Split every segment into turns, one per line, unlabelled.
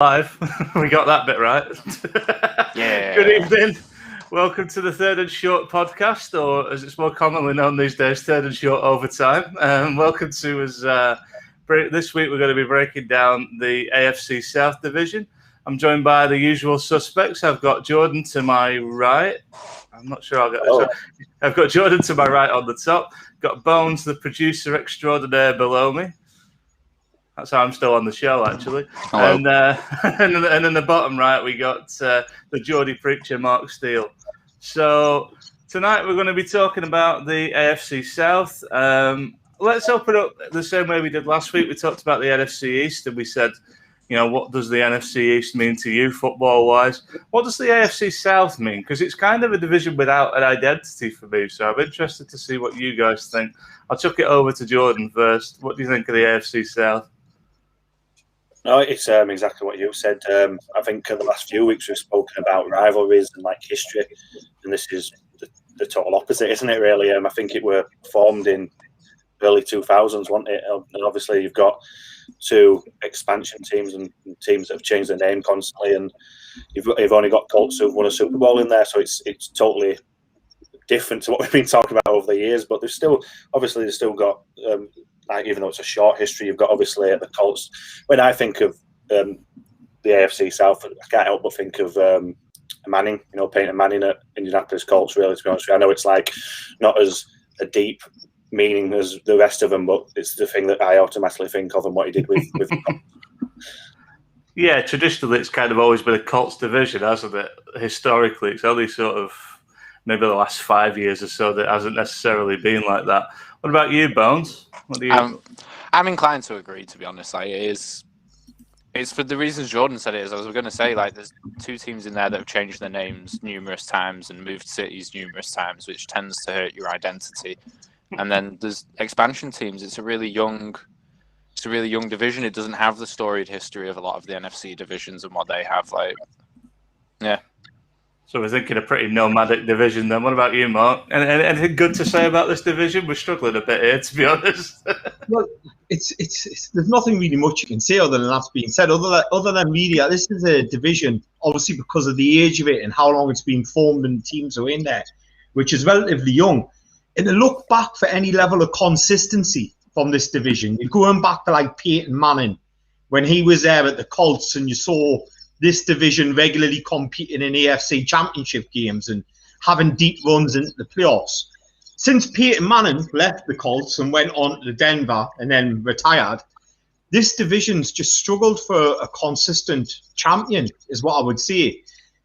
Live. We got that bit right.
Yeah.
Good evening. Welcome to the Third and Short podcast, or as it's more commonly known these days, Third and Short Overtime. Welcome to us. This week we're going to be breaking down the AFC South division. I'm joined by the usual suspects. I've got Jordan to my right. I'm not sure I'll get this right. I've got Jordan to my right on the top. Got Bones, the producer extraordinaire, below me. That's how I'm still on the show, actually. And in the bottom right, we got the Geordie preacher, Mark Steele. So tonight we're going to be talking about the AFC South. Let's open up the same way we did last week. We talked about the NFC East, and we said, what does the NFC East mean to you, football-wise? What does the AFC South mean? Because it's kind of a division without an identity for me. So I'm interested to see what you guys think. I'll chuck it over to Jordan first. What do you think of the AFC South?
No, it's exactly what you said. I think in the last few weeks we've spoken about rivalries and history, and this is the total opposite, isn't it? Really, I think it were formed in early 2000s, wasn't it? And obviously you've got two expansion teams and teams that have changed their name constantly, and you've only got Colts who've won a Super Bowl in there, so it's totally different to what we've been talking about over the years. But they've still got. Even though it's a short history, you've got obviously the Colts. When I think of the AFC South, I can't help but think of Manning, Peyton Manning at Indianapolis Colts, really, to be honest with you. I know it's not as a deep meaning as the rest of them, but it's the thing that I automatically think of and what he did with
Yeah, traditionally it's kind of always been a Colts division, hasn't it? Historically, it's only sort of maybe the last 5 years or so that hasn't necessarily been like that. What about you, Bones? What do you?
I'm inclined to agree, to be honest. It's for the reasons Jordan said it is. I was going to say, there's two teams in there that have changed their names numerous times and moved cities numerous times, which tends to hurt your identity. And then there's expansion teams. It's a really young division. It doesn't have the storied history of a lot of the NFC divisions and what they have. Yeah.
So we're thinking a pretty nomadic division then. What about you, Mark? Anything good to say about this division? We're struggling a bit here, to be honest.
Well, it's there's nothing really much you can say other than that's being said. Other than media, this is a division, obviously because of the age of it and how long it's been formed and teams are in there, which is relatively young. And to look back for any level of consistency from this division, you're going back to Peyton Manning when he was there at the Colts, and you saw this division regularly competing in AFC Championship games and having deep runs into the playoffs. Since Peyton Manning left the Colts and went on to Denver and then retired, this division's just struggled for a consistent champion, is what I would say.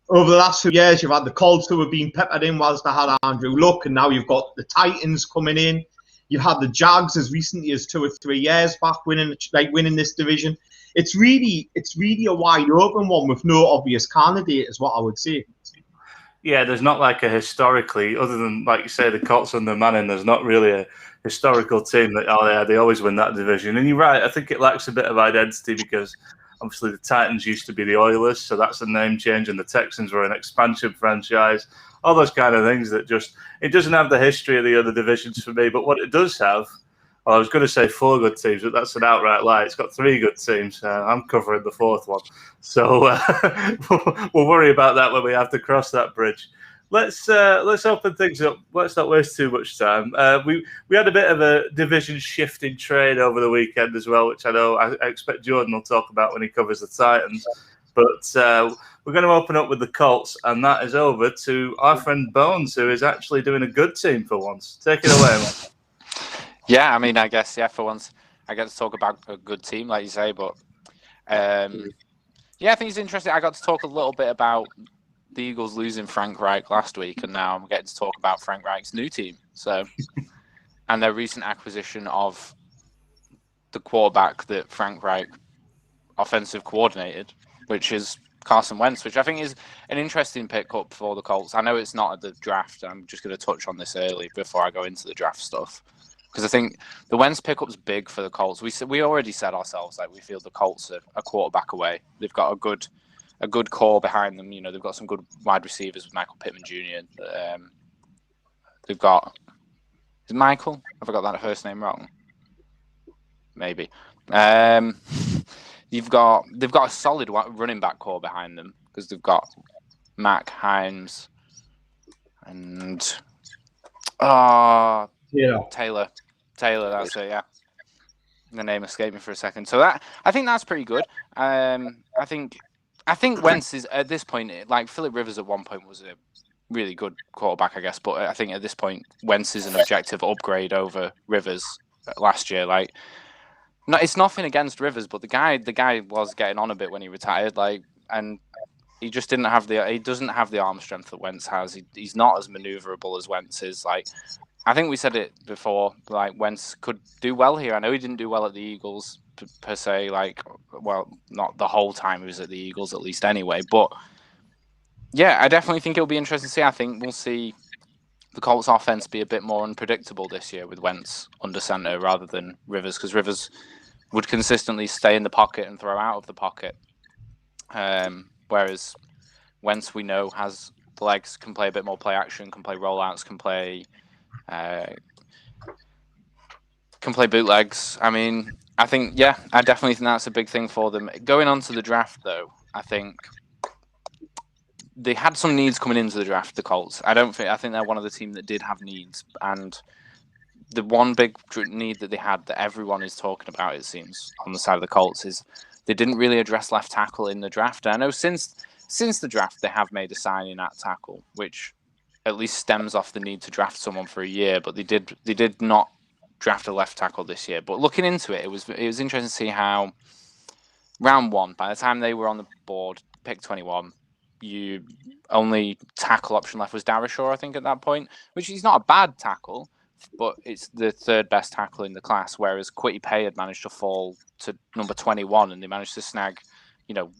Over the last few years, you've had the Colts who have been peppered in whilst they had Andrew Luck, and now you've got the Titans coming in. You've had the Jags as recently as 2 or 3 years back winning this division. It's really a wide open one with no obvious candidate, is what I would say.
Yeah, there's not a historically, other than you say the Colts and the Manning, there's not really a historical team that they always win that division. And you're right, I think it lacks a bit of identity because obviously the Titans used to be the Oilers, so that's a name change, and the Texans were an expansion franchise. All those kind of things that it doesn't have the history of the other divisions for me. But what it does have, well, I was going to say 4 good teams, but that's an outright lie. It's got 3 good teams. I'm covering the 4th one. So we'll worry about that when we have to cross that bridge. Let's open things up. Let's not waste too much time. We had a bit of a division shift in trade over the weekend as well, which I know I expect Jordan will talk about when he covers the Titans. But we're going to open up with the Colts, and that is over to our friend Bones, who is actually doing a good team for once. Take it away, man.
Yeah, I guess, for once, I get to talk about a good team, like you say, but I think it's interesting. I got to talk a little bit about the Eagles losing Frank Reich last week, and now I'm getting to talk about Frank Reich's new team. And their recent acquisition of the quarterback that Frank Reich offensive coordinated, which is Carson Wentz, which I think is an interesting pickup for the Colts. I know it's not at the draft. I'm just going to touch on this early before I go into the draft stuff. Because I think the Wentz pickup's big for the Colts. We already said ourselves we feel the Colts are a quarterback away. They've got a good core behind them. They've got some good wide receivers with Michael Pittman Jr. They've got is Michael? Have I got that first name wrong? Maybe. they've got a solid running back core behind them because they've got Mac, Himes, and Taylor. That's it. Yeah, the name escaped me for a second. So I think that's pretty good. I think Wentz is at this point, like Philip Rivers at one point was a really good quarterback, I guess. But I think at this point, Wentz is an objective upgrade over Rivers last year. Like, no, it's nothing against Rivers, but the guy was getting on a bit when he retired. Like, and he just doesn't have the arm strength that Wentz has. He's not as maneuverable as Wentz is. Like, I think we said it before. Like, Wentz could do well here. I know he didn't do well at the Eagles per se. Like, well, not the whole time he was at the Eagles, at least anyway. But yeah, I definitely think it'll be interesting to see. I think we'll see the Colts offense be a bit more unpredictable this year with Wentz under center rather than Rivers, because Rivers would consistently stay in the pocket and throw out of the pocket. Whereas Wentz, we know, has the legs, can play a bit more play action, can play rollouts, can play bootlegs. I mean, I definitely think that's a big thing for them. Going on to the draft, though, I think they had some needs coming into the draft, the Colts. I think they're one of the teams that did have needs, and the one big need that they had that everyone is talking about, it seems, on the side of the Colts is they didn't really address left tackle in the draft. And I know since the draft they have made a signing at tackle, which at least stems off the need to draft someone for a year, but they did not draft a left tackle this year. But looking into it, it was interesting to see how round one, by the time they were on the board, pick 21, you only tackle option left was Darashaw, I think, at that point, which is not a bad tackle, but it's the third best tackle in the class, whereas Kwity Paye had managed to fall to number 21, and they managed to snag,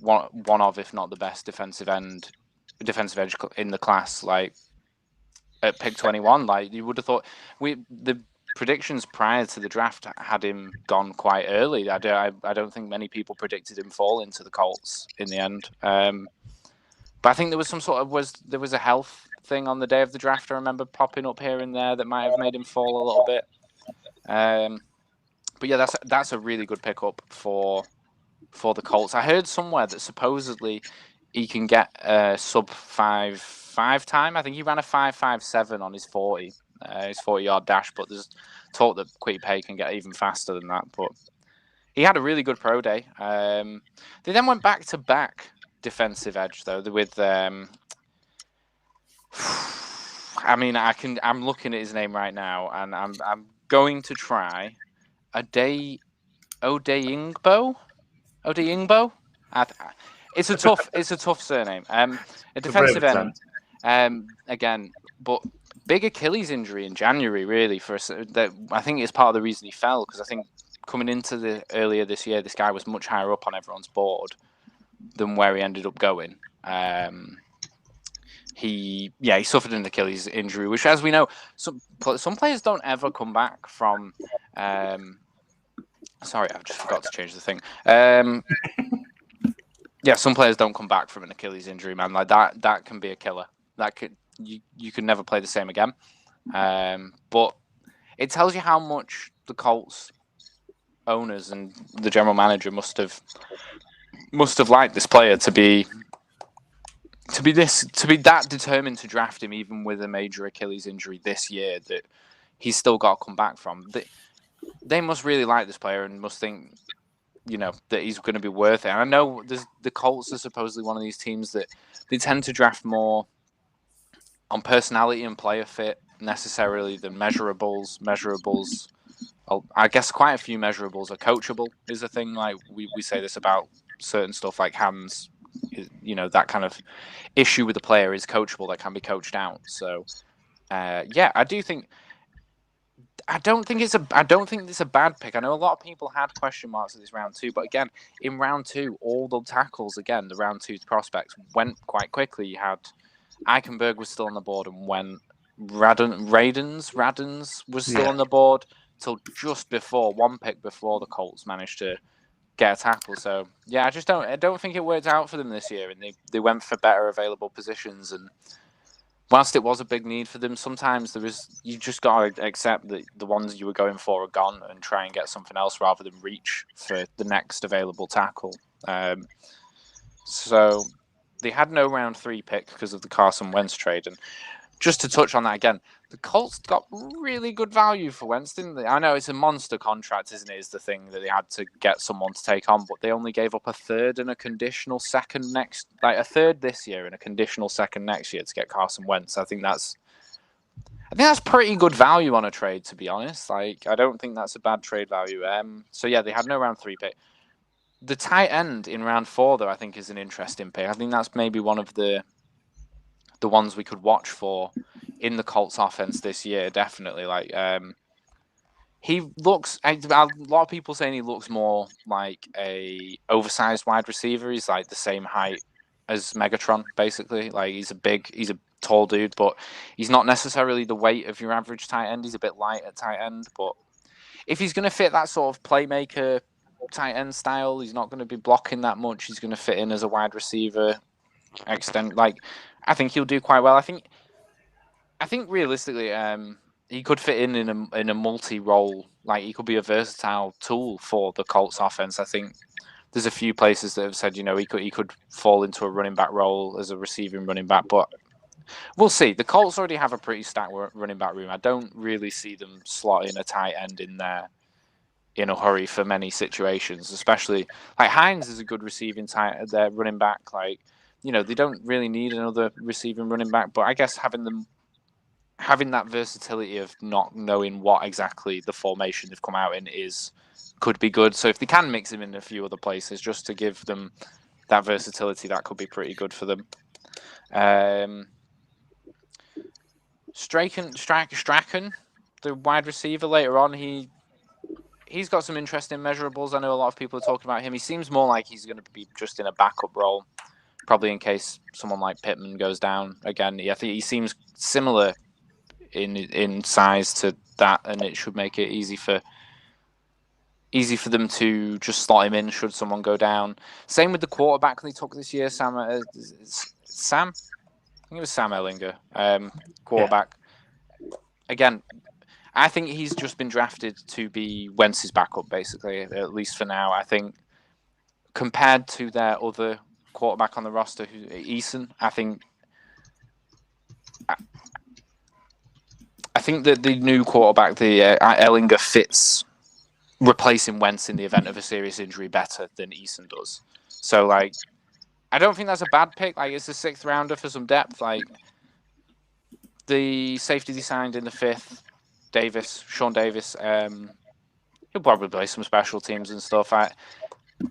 one of, if not the best defensive edge in the class, like at pick 21. Like, you would have thought the predictions prior to the draft had him gone quite early. I don't think many people predicted him falling to the Colts in the end. But I think there was there was a health thing on the day of the draft. I remember popping up here and there that might have made him fall a little bit. But yeah, that's a really good pickup for the Colts. I heard somewhere that supposedly he can get a sub 5.5 time. I think he ran a 5.57 on his 40-yard dash. But there's talk that Kwity Paye can get even faster than that. But he had a really good pro day. They then went back to back defensive edge though with I'm looking at his name right now, and I'm going to try Odeyingbo. It's a tough surname. A defensive end. Again, but big Achilles injury in January, really. I think it's part of the reason he fell, because I think coming into the earlier this year, this guy was much higher up on everyone's board than where he ended up going. He suffered an Achilles injury, which, as we know, some players don't ever come back from. Sorry, I've just forgot to change the thing. Some players don't come back from an Achilles injury, man. Like that can be a killer. You can never play the same again. But it tells you how much the Colts owners and the general manager must have liked this player to be that determined to draft him, even with a major Achilles injury this year that he's still got to come back from. They must really like this player and must think, that he's going to be worth it. And I know the Colts are supposedly one of these teams that they tend to draft more on personality and player fit necessarily than measurables. I guess quite a few measurables are coachable is a thing. Like we say this about certain stuff like hands, that kind of issue with the player is coachable, that can be coached out. So I don't think it's a bad pick. I know a lot of people had question marks at this round 2, but again, in round 2, all the tackles, again, the round 2 prospects went quite quickly. You had Eichenberg was still on the board, and when Radens was still on the board till just before one pick before the Colts managed to get a tackle. So yeah, I don't think it worked out for them this year, and they went for better available positions. And whilst it was a big need for them, sometimes you just got to accept that the ones you were going for are gone and try and get something else rather than reach for the next available tackle. So they had no round 3 pick because of the Carson Wentz trade. And just to touch on that again, the Colts got really good value for Wentz, didn't they? I know it's a monster contract, isn't it, is the thing that they had to get someone to take on, but they only gave up a third and a conditional second a third this year and a conditional second next year to get Carson Wentz. I think that's pretty good value on a trade, to be honest. I don't think that's a bad trade value. So yeah, they had no round 3 pick. The tight end in round 4, though, I think is an interesting pick. I think that's maybe one of the ones we could watch for in the Colts offense this year, definitely. He looks, a lot of people saying he looks more like a oversized wide receiver. He's like the same height as Megatron, basically. He's a tall dude, but he's not necessarily the weight of your average tight end. He's a bit light at tight end, but if he's going to fit that sort of playmaker tight end style, he's not going to be blocking that much. He's going to fit in as a wide receiver. I think he'll do quite well. I think realistically, he could fit in a multi-role. He could be a versatile tool for the Colts offense. I think there's a few places that have said, he could fall into a running back role as a receiving running back, but we'll see. The Colts already have a pretty stacked running back room. I don't really see them slotting a tight end in there in a hurry for many situations, especially Hines is a good receiving their running back. They don't really need another receiving running back, but I guess having that versatility of not knowing what exactly the formation they've come out in could be good. So if they can mix him in a few other places just to give them that versatility, that could be pretty good for them. Strachan, the wide receiver later on, he's got some interesting measurables. I know a lot of people are talking about him. He seems more like he's going to be just in a backup role, probably in case someone like Pittman goes down again. I think he seems similar in size to that, and it should make it easy for them to just slot him in should someone go down. Same with the quarterback they took this year, Sam. I think it was Sam Ehlinger, quarterback. Yeah. Again, I think he's just been drafted to be Wentz's backup, basically, at least for now. I think compared to their other quarterback on the roster, Eason, I think that the new quarterback, Ehlinger, fits replacing Wentz in the event of a serious injury better than Eason does. So, I don't think that's a bad pick. It's a 6th rounder for some depth. The safety they signed in the 5th, Sean Davis, he'll probably play some special teams and stuff.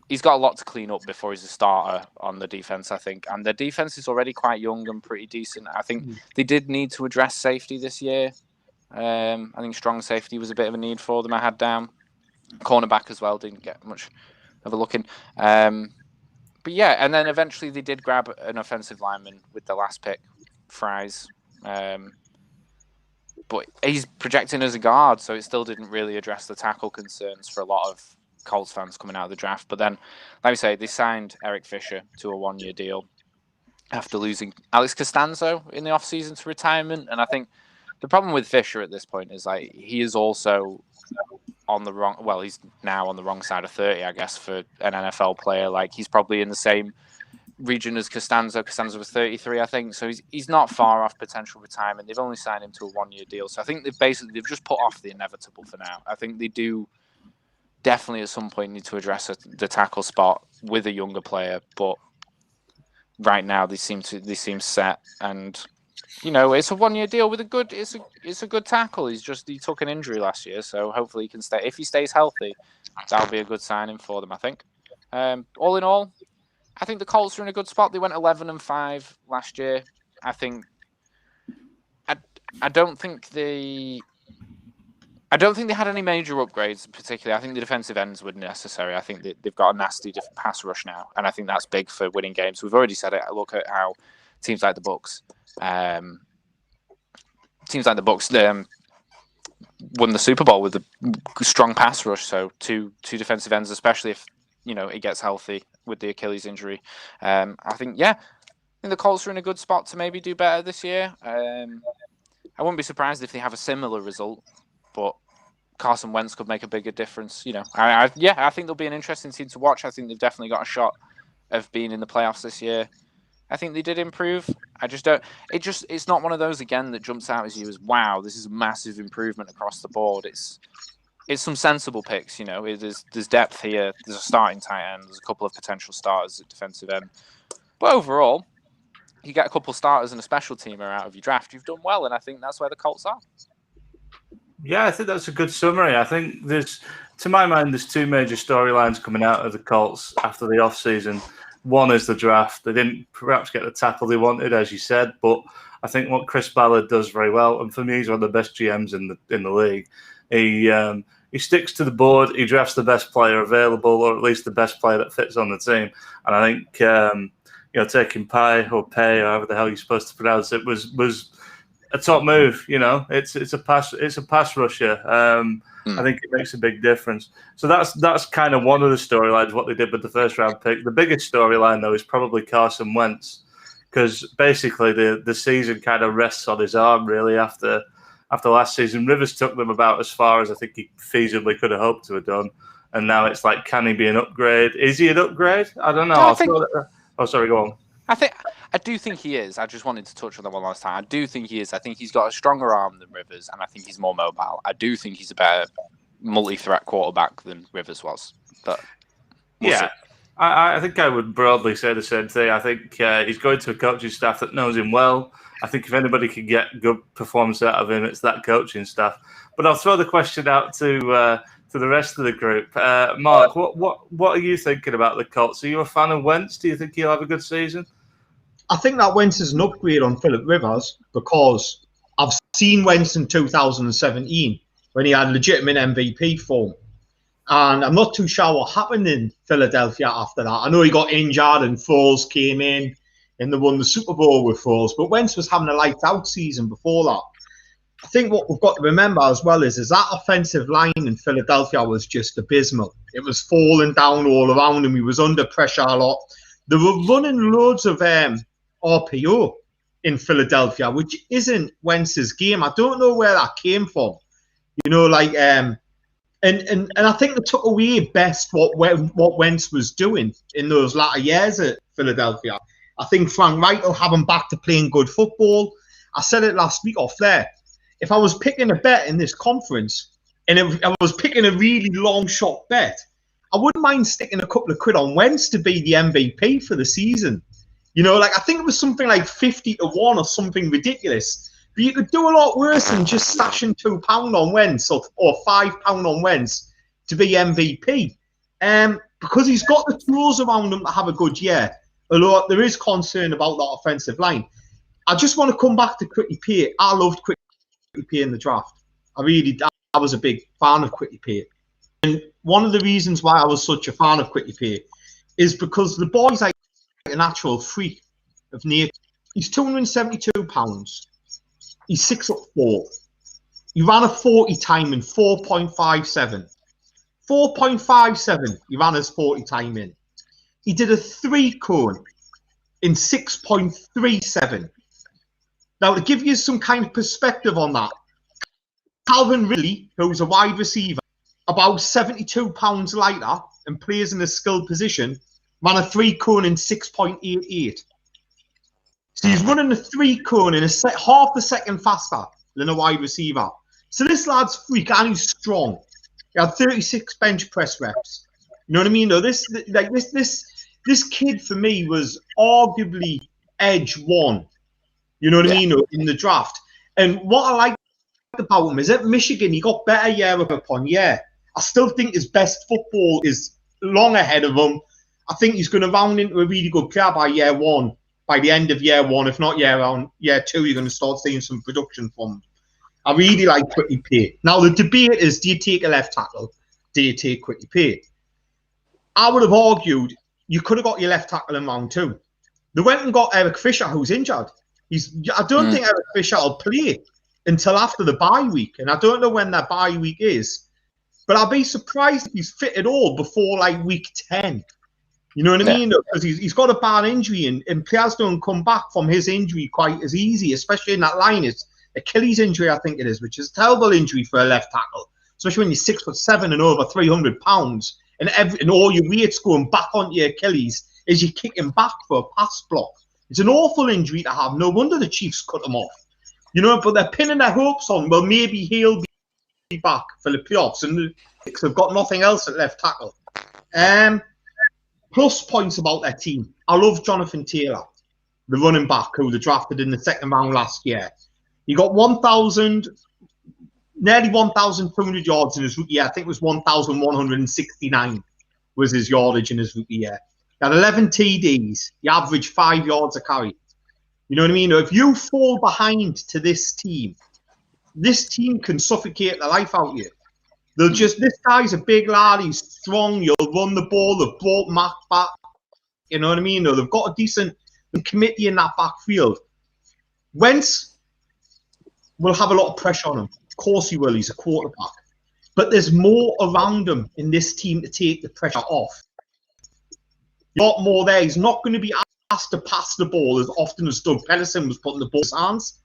He's got a lot to clean up before he's a starter on the defense, I think. And the defense is already quite young and pretty decent. I think they did need to address safety this year. I think strong safety was a bit of a need for them. I had down cornerback as well. Didn't get much of a look in. But yeah, and then eventually they did grab an offensive lineman with the last pick, Fries. But he's projecting as a guard, so it still didn't really address the tackle concerns for a lot of Colts fans coming out of the draft. But then, like we say, they signed Eric Fisher to a 1-year deal after losing Alex Costanzo in the offseason to retirement. And I think the problem with Fisher at this point is he is also on the wrong. Well, he's now on the wrong side of 30, I guess, for an NFL player. He's probably in the same region as Costanzo. Costanzo was 33, I think. So he's not far off potential retirement. They've only signed him to a 1-year deal. So I think they've just put off the inevitable for now. I think they do definitely at some point need to address the tackle spot with a younger player, but right now they seem set, and it's a 1-year deal with it's a good tackle. He took an injury last year, so hopefully he can stay. If he stays healthy, that'll be a good signing for them, I think. All in all, I think the Colts are in a good spot. They went 11-5 last year. I think I don't think they had any major upgrades, particularly. I think the defensive ends were necessary. I think they've got a nasty pass rush now, and I think that's big for winning games. We've already said it. Look at how teams like the Bucs won the Super Bowl with a strong pass rush. So two defensive ends, especially if it gets healthy with the Achilles injury. I think think the Colts are in a good spot to maybe do better this year. I wouldn't be surprised if they have a similar result, but Carson Wentz could make a bigger difference. I think they'll be an interesting team to watch. I think they've definitely got a shot of being in the playoffs this year. I think they did improve. I just don't. It's not one of those again that jumps out as you as wow, this is a massive improvement across the board. It's some sensible picks. There's depth here. There's a starting tight end. There's a couple of potential starters at defensive end. But overall, you get a couple of starters and a special teamer out of your draft. You've done well, and I think that's where the Colts are.
Yeah, I think that's a good summary. I think to my mind, there's two major storylines coming out of the Colts after the offseason. One is the draft. They didn't perhaps get the tackle they wanted, as you said, but I think what Chris Ballard does very well, and for me, he's one of the best GMs in the league. He sticks to the board. He drafts the best player available, or at least the best player that fits on the team. And I think taking Pay, or however the hell you're supposed to pronounce it, was a top move. It's a pass rusher. I think it makes a big difference. So that's kind of one of the storylines, what they did with the first round pick. The biggest storyline, though, is probably Carson Wentz, because basically the season kind of rests on his arm, really, after last season. Rivers took them about as far as I think he feasibly could have hoped to have done. And now it's like, can he be an upgrade? Is he an upgrade? I don't know. Sorry, go on.
I do think he is. I just wanted to touch on that one last time. I do think he is. I think he's got a stronger arm than Rivers, and I think he's more mobile. I do think he's a better multi-threat quarterback than Rivers was. But we'll see.
I think I would broadly say the same thing. I think he's going to a coaching staff that knows him well. I think if anybody can get good performance out of him, it's that coaching staff. But I'll throw the question out to the rest of the group. Mark, what are you thinking about the Colts? Are you a fan of Wentz? Do you think he'll have a good season?
I think that Wentz is an upgrade on Phillip Rivers, because I've seen Wentz in 2017 when he had legitimate MVP form. And I'm not too sure what happened in Philadelphia after that. I know he got injured and Foles came in and they won the Super Bowl with Foles, but Wentz was having a lights-out season before that. I think what we've got to remember as well is that offensive line in Philadelphia was just abysmal. It was falling down all around him. He was under pressure a lot. They were running loads of RPO in Philadelphia, which isn't Wentz's game. I don't know where that came from. And I think they took away best what Wentz was doing in those latter years at Philadelphia. I think Frank Reich will have him back to playing good football. I said it last week off there. If I was picking a bet in this conference, and I was picking a really long shot bet, I wouldn't mind sticking a couple of quid on Wentz to be the MVP for the season. I think it was something like 50-1 or something ridiculous. But you could do a lot worse than just stashing £2 on Wentz or £5 on Wentz to be MVP. Because he's got the tools around him to have a good year. Although there is concern about that offensive line. I just want to come back to Quickie Pay. I loved Quickie Pay in the draft. I was a big fan of Quickie Pay. And one of the reasons why I was such a fan of Quickie Pay is because the boy's like a natural freak of nature. He's 272 pounds. He's 6'4". He ran a 40 time in 4.57. 4.57 he ran his 40 time in. He did a 3-cone in 6.37. Now, to give you some kind of perspective on that, Calvin Ridley, who's a wide receiver, about 72 pounds lighter and plays in a skilled position, ran a 3-cone in 6.88. So he's running a 3-cone in half a second faster than a wide receiver. So this lad's freak and he's strong. He had 36 bench press reps. You know what I mean? No, this kid for me was arguably edge one. You know what I mean? In the draft. And what I like about him is at Michigan, he got better year upon year. I still think his best football is long ahead of him. I think he's going to round into a really good player by year one. By the end of year one, if not year 2, you're going to start seeing some production from him. I really like Quickie Pay. Now, the debate is, do you take a left tackle? Do you take Quickie Pay? I would have argued you could have got your left tackle in round 2. They went and got Eric Fisher, who's injured. I don't think Eric Fisher will play until after the bye week, and I don't know when that bye week is. But I'll be surprised if he's fit at all before like week 10. You know what I mean? Because he's got a bad injury, and players don't come back from his injury quite as easy, especially in that line. It's Achilles injury, I think it is, which is a terrible injury for a left tackle, especially when you're 6'7" and over 300 pounds, and all your weight's going back onto your Achilles as you're kicking back for a pass block. It's an awful injury to have. No wonder the Chiefs cut him off. You know, but they're pinning their hopes on, well, maybe he'll be back for the playoffs, and they've got nothing else at left tackle. Plus points about their team. I love Jonathan Taylor, the running back who they drafted in the second round last year. He got nearly 1,200 yards in his rookie year. I think it was 1,169 was his yardage in his rookie year. He had 11 TDs. He averaged 5 yards a carry. You know what I mean? If you fall behind to this team can suffocate the life out of you. This guy's a big lad, he's strong, you'll run the ball, they've brought Matt back, you know what I mean? They've got a decent committee in that backfield. Wentz will have a lot of pressure on him. Of course he will, he's a quarterback. But there's more around him in this team to take the pressure off. A lot more there. He's not going to be asked to pass the ball as often as Doug Pederson was putting the ball in his hands.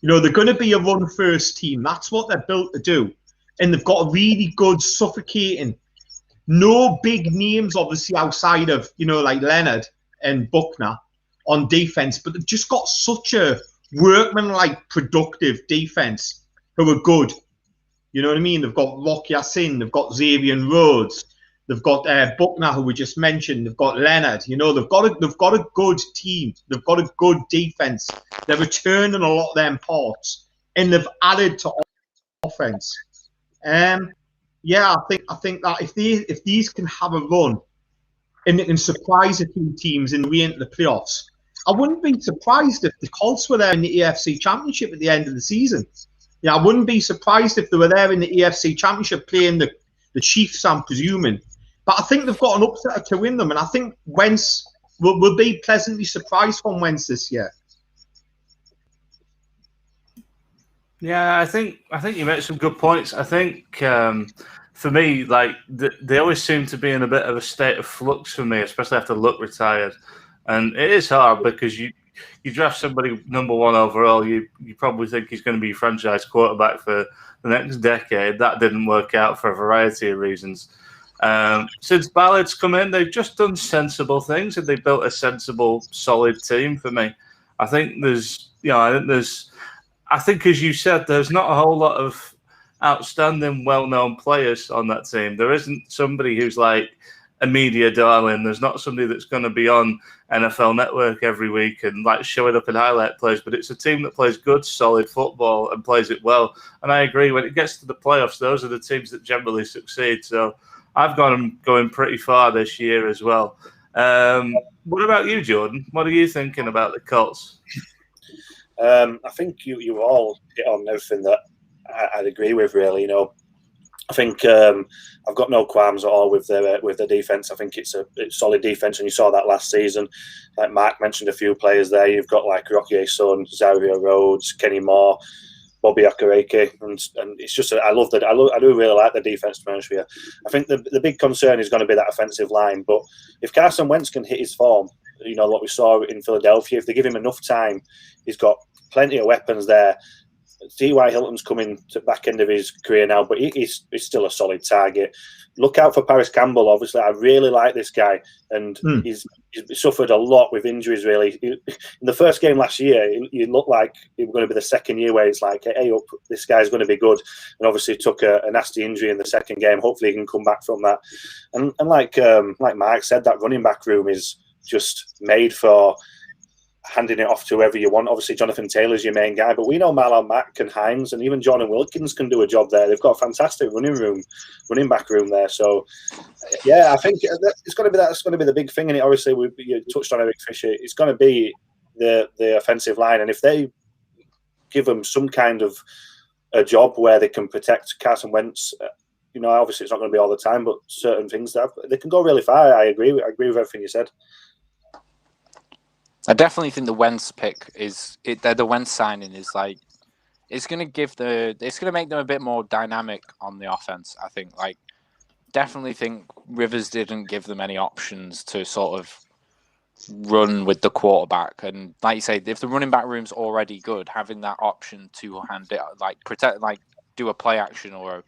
You know, they're going to be a run-first team. That's what they're built to do. And they've got a really good, suffocating, no big names, obviously, outside of, you know, like Leonard and Buckner on defense, but they've just got such a workman-like, productive defense who are good. You know what I mean? They've got Rock Yassin, they've got Xavier Rhodes, they've got Buckner, who we just mentioned, they've got Leonard. You know, they've got a good team. They've got a good defense. They're returning a lot of them parts, and they've added to offense. Yeah, I think that if these can have a run and they can surprise a few teams in the way into the playoffs, I wouldn't be surprised if the Colts were there in the AFC Championship at the end of the season. Yeah, I wouldn't be surprised if they were there in the AFC Championship playing the Chiefs, I'm presuming. But I think they've got an upsetter to win them, and I think Wentz will be pleasantly surprised from Wentz this year.
Yeah, I think you made some good points. I think for me, like they always seem to be in a bit of a state of flux for me, especially after Luck retired, and it is hard because you draft somebody number 1 overall, you probably think he's going to be franchise quarterback for the next decade. That didn't work out for a variety of reasons. Since Ballard's come in, they've just done sensible things and they built a sensible, solid team for me. I think I think, as you said, there's not a whole lot of outstanding, well-known players on that team. There isn't somebody who's like a media darling. There's not somebody that's going to be on NFL Network every week and like showing up in highlight plays. But it's a team that plays good, solid football and plays it well. And I agree, when it gets to the playoffs, those are the teams that generally succeed. So I've got them going pretty far this year as well. What about you, Jordan? What are you thinking about the Colts?
I think you all hit on everything that I'd agree with, really. You know, I think I've got no qualms at all with the defense. I think it's solid defense, and you saw that last season. Like Mark mentioned, a few players there. You've got like Rocky Ason, Xavier Rhodes, Kenny Moore, Bobby Okereke, and it's just I do really like the defense, to be honest with you. I think the big concern is going to be that offensive line. But if Carson Wentz can hit his form, you know what we saw in Philadelphia, if they give him enough time, he's got plenty of weapons there. T.Y. Hilton's coming to the back end of his career now, but he's still a solid target. Look out for Paris Campbell, obviously. I really like this guy, and he's suffered a lot with injuries, really. In the first game last year, he looked like it was going to be the second year where it's like, hey, this guy's going to be good. And obviously took a nasty injury in the second game. Hopefully he can come back from that. And like Mark said, that running back room is just made for handing it off to whoever you want. Obviously, Jonathan Taylor's your main guy, but we know Marlon Mack and Hines and even Jordan Wilkins can do a job there. They've got a fantastic running back room there. So, yeah, I think it's going to be that's going to be the big thing. And obviously, you touched on Eric Fisher. It's going to be the offensive line, and if they give them some kind of a job where they can protect Carson Wentz, you know, obviously it's not going to be all the time, but certain things they can go really far. I agree with everything you said.
I definitely think the Wentz pick the Wentz signing is like, it's going to make them a bit more dynamic on the offense. I think, like, definitely think Rivers didn't give them any options to sort of run with the quarterback. And like you say, if the running back room's already good, having that option to hand it, like protect, like do a play action or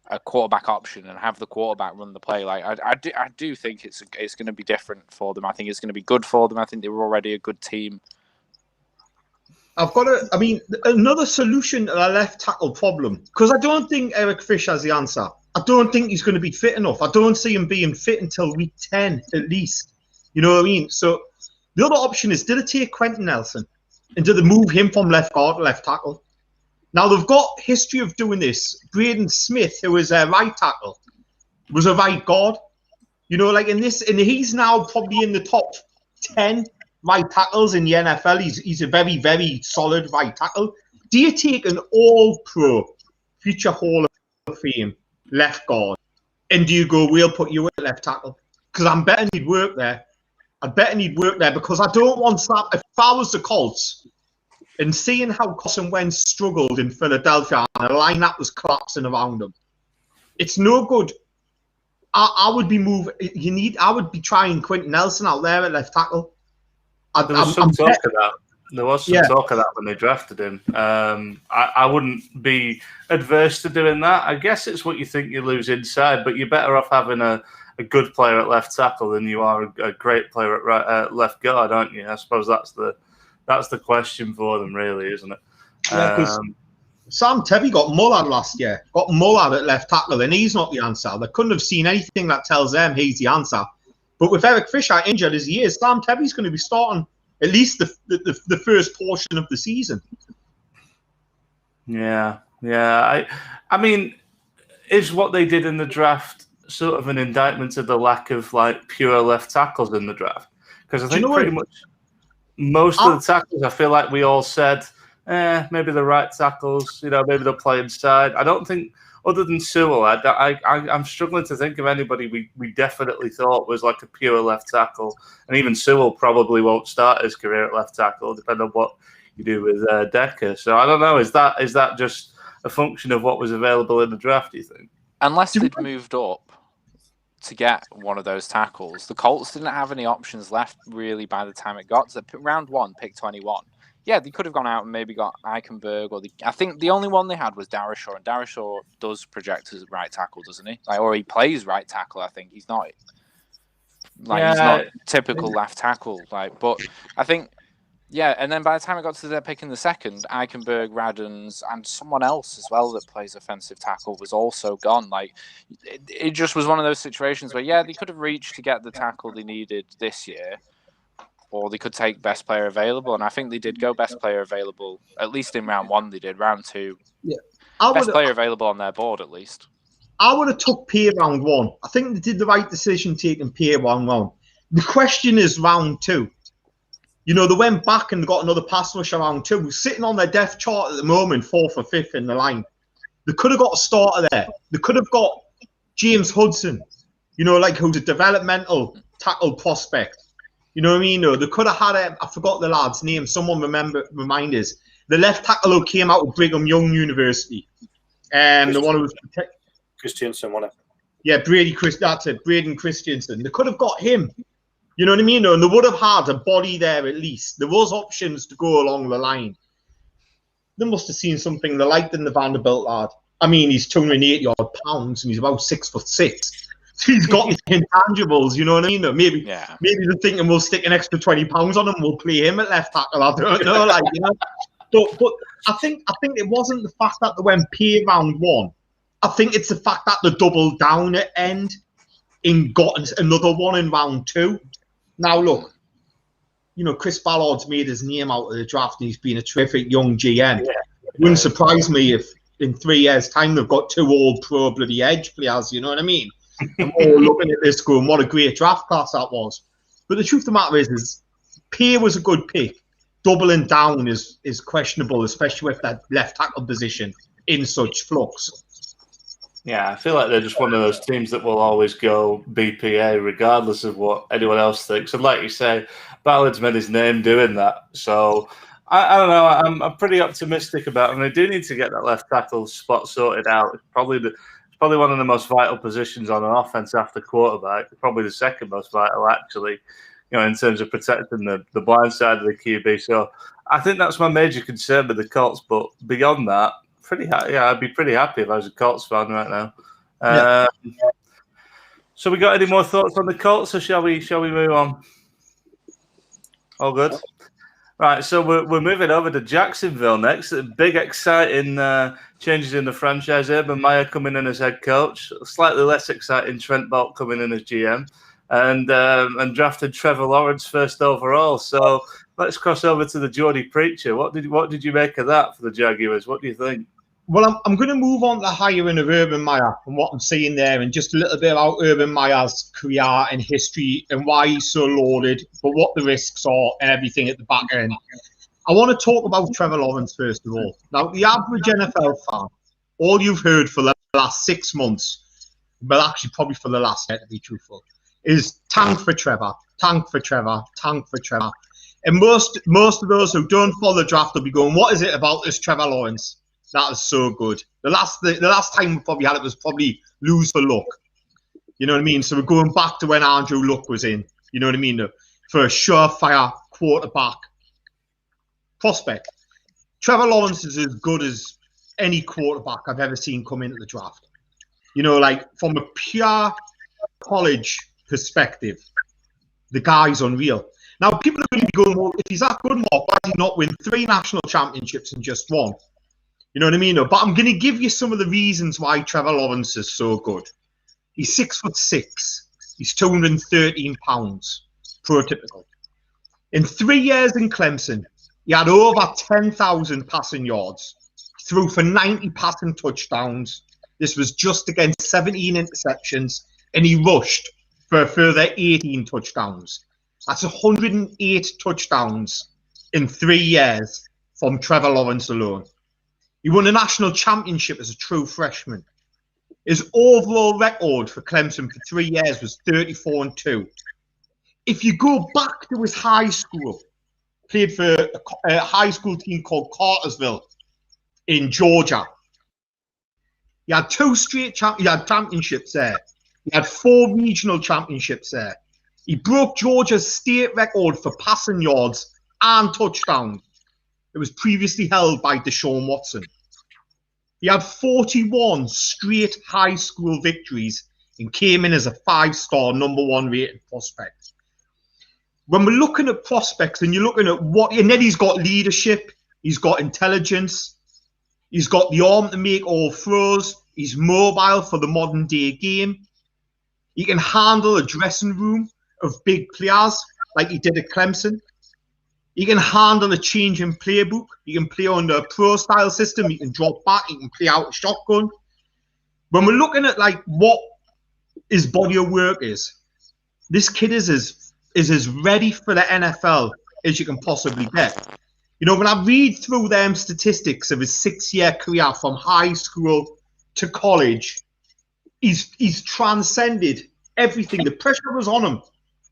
a quarterback option and have the quarterback run the play. Like I do think it's going to be different for them. I think it's going to be good for them. I think they were already a good team.
Another solution to the left tackle problem, because I don't think Eric Fish has the answer. I don't think he's going to be fit enough. I don't see him being fit until week 10 at least. You know what I mean? So the other option is, did it take Quentin Nelson and did they move him from left guard to left tackle? Now they've got history of doing this. Braden Smith, who was a right tackle, was a right guard. You know, like in this, and he's now probably in the top 10 right tackles in the NFL. He's a very, very solid right tackle. Do you take an all-pro, future Hall of Fame left guard, and do you go, we'll put you at left tackle? Because I'm betting he'd work there. I'm betting he'd work there because I don't want that. If I was the Colts and seeing how Carson Wentz struggled in Philadelphia and the lineup was collapsing around him, it's no good. I would be moving. I would be trying Quentin Nelson out there at left tackle.
There was some talk of that. There was some talk of that when they drafted him. I wouldn't be adverse to doing that. I guess it's what you think you lose inside, but you're better off having a good player at left tackle than you are a great player at left guard, aren't you? I suppose that's the question for them, really, isn't it?
Yeah, because Sam Tebby got Mullard last year. Got Mullard at left tackle, and he's not the answer. They couldn't have seen anything that tells them he's the answer. But with Eric Fisher injured as he is, Sam Tebby's going to be starting at least the first portion of the season.
Yeah. I mean, is what they did in the draft sort of an indictment of the lack of like pure left tackles in the draft? Because I think pretty much most of the tackles, I feel like we all said, maybe the right tackles, maybe they'll play inside. I don't think, other than Sewell, I'm struggling to think of anybody we definitely thought was like a pure left tackle. And even Sewell probably won't start his career at left tackle, depending on what you do with Decker. So I don't know. Is that just a function of what was available in the draft, do you think?
Unless they'd moved up to get one of those tackles, the Colts didn't have any options left really by the time it got to round 1, pick 21. Yeah, they could have gone out and maybe got Eichenberg, I think the only one they had was Darrishaw, and Darrishaw does project as right tackle, doesn't he? Or he plays right tackle. I think he's not he's not typical left tackle. But I think and then by the time it got to their pick in the second, Eichenberg, Radens, and someone else as well that plays offensive tackle was also gone. It just was one of those situations where they could have reached to get the tackle they needed this year. Or they could take best player available, and I think they did go best player available. At least in round 1, they did. Round 2, best player available on their board at least.
I would have took Pierre round 1. I think they did the right decision taking Pierre round 1. The question is round 2. They went back and got another pass rusher round 2. We're sitting on their depth chart at the moment, 4th or 5th in the line. They could have got a starter there. They could have got James Hudson, who's a developmental tackle prospect. You know what I mean? No, they could have had I forgot the lad's name. Someone remind us. The left tackle who came out of Brigham Young University. The one who was
Christiansen, wasn't it?
Yeah, that's it. Braden Christiansen. They could have got him. You know what I mean? No, and they would have had a body there at least. There was options to go along the line. They must have seen something they liked in the Vanderbilt lad. I mean, he's 280-odd pounds and he's about 6'6". He's got the intangibles, you know what I mean? Maybe they're thinking we'll stick an extra 20 pounds on him, we'll play him at left tackle. I don't know, But I think it wasn't the fact that they went Pierre round 1. I think it's the fact that they doubled down at end and got another one in round 2. Now look, Chris Ballard's made his name out of the draft and he's been a terrific young GM. It wouldn't surprise me if in 3 years' time they've got 2 old pro bloody edge players, you know what I mean? I'm all looking at this going, what a great draft class that was. But the truth of the matter is Pierre was a good pick. Doubling down is questionable, especially with that left tackle position in such flux.
Yeah, I feel like they're just one of those teams that will always go BPA regardless of what anyone else thinks. And like you say, Ballard's made his name doing that. So I don't know. I'm pretty optimistic about them. They do need to get that left tackle spot sorted out. It's probably one of the most vital positions on an offense after quarterback, probably the second most vital, actually, in terms of protecting the blind side of the QB. So I think that's my major concern with the Colts. But beyond that, I'd be pretty happy if I was a Colts fan right now. So we got any more thoughts on the Colts, or shall we move on? All good. Right, so we're moving over to Jacksonville next. Big, exciting changes in the franchise. Urban Meyer coming in as head coach. Slightly less exciting, Trent Bolt coming in as GM, and drafted Trevor Lawrence first overall. So let's cross over to the Geordie Preacher. What did you make of that for the Jaguars? What do you think?
Well, I'm going to move on to the hiring of Urban Meyer and what I'm seeing there, and just a little bit about Urban Meyer's career and history and why he's so lauded, but what the risks are and everything at the back end. I want to talk about Trevor Lawrence first of all. Now, the average NFL fan, all you've heard for the last 6 months, well, actually probably for the last year, to be truthful, is tank for Trevor, tank for Trevor, tank for Trevor. And most of those who don't follow the draft will be going, what is it about this Trevor Lawrence? That is so good. The last time we probably had it was probably lose for Luck. You know what I mean? So we're going back to when Andrew Luck was in. You know what I mean? For a surefire quarterback prospect. Trevor Lawrence is as good as any quarterback I've ever seen come into the draft. Like from a pure college perspective, the guy's unreal. Now, people are going to be going, well, if he's that good, Mark, why did he not win 3 national championships and just 1? You know what I mean? But I'm going to give you some of the reasons why Trevor Lawrence is so good. He's 6'6". He's 213 pounds. Prototypical. In 3 years in Clemson, he had over 10,000 passing yards. He threw for 90 passing touchdowns. This was just against 17 interceptions. And he rushed for a further 18 touchdowns. That's 108 touchdowns in 3 years from Trevor Lawrence alone. He won a national championship as a true freshman. His overall record for Clemson for 3 years was 34-2. If you go back to his high school, played for a high school team called Cartersville in Georgia. He had 2 straight championships there. He had 4 regional championships there. He broke Georgia's state record for passing yards and touchdowns. It was previously held by Deshaun Watson. He had 41 straight high school victories and came in as a 5-star #1 rated prospect. When we're looking at prospects and you're looking at and then he's got leadership, he's got intelligence, he's got the arm to make all throws, he's mobile for the modern day game. He can handle a dressing room of big players like he did at Clemson. He can handle a changing playbook. He can play under a pro-style system. He can drop back. He can play out a shotgun. When we're looking at like what his body of work is, this kid is as ready for the NFL as you can possibly get. When I read through them statistics of his 6-year career from high school to college, he's transcended everything. The pressure was on him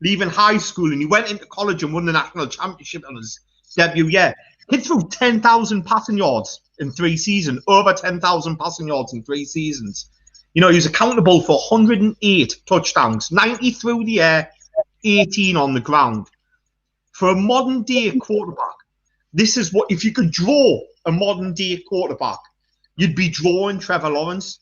leaving high school, and he went into college and won the national championship on his debut year. He threw 10,000 passing yards in 3 seasons, over 10,000 passing yards in 3 seasons. He was accountable for 108 touchdowns, 90 through the air, 18 on the ground. For a modern day quarterback, this is what, if you could draw a modern day quarterback, you'd be drawing Trevor Lawrence.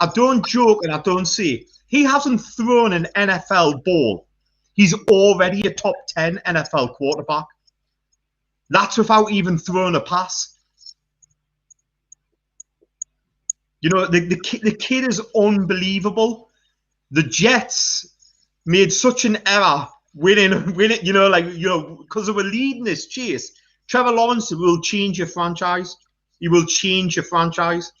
I don't joke and I don't say, he hasn't thrown an NFL ball. He's already a top 10 NFL quarterback. That's without even throwing a pass. The kid is unbelievable. The Jets made such an error winning, because they were leading this chase. Trevor Lawrence will change your franchise. He will change your franchise.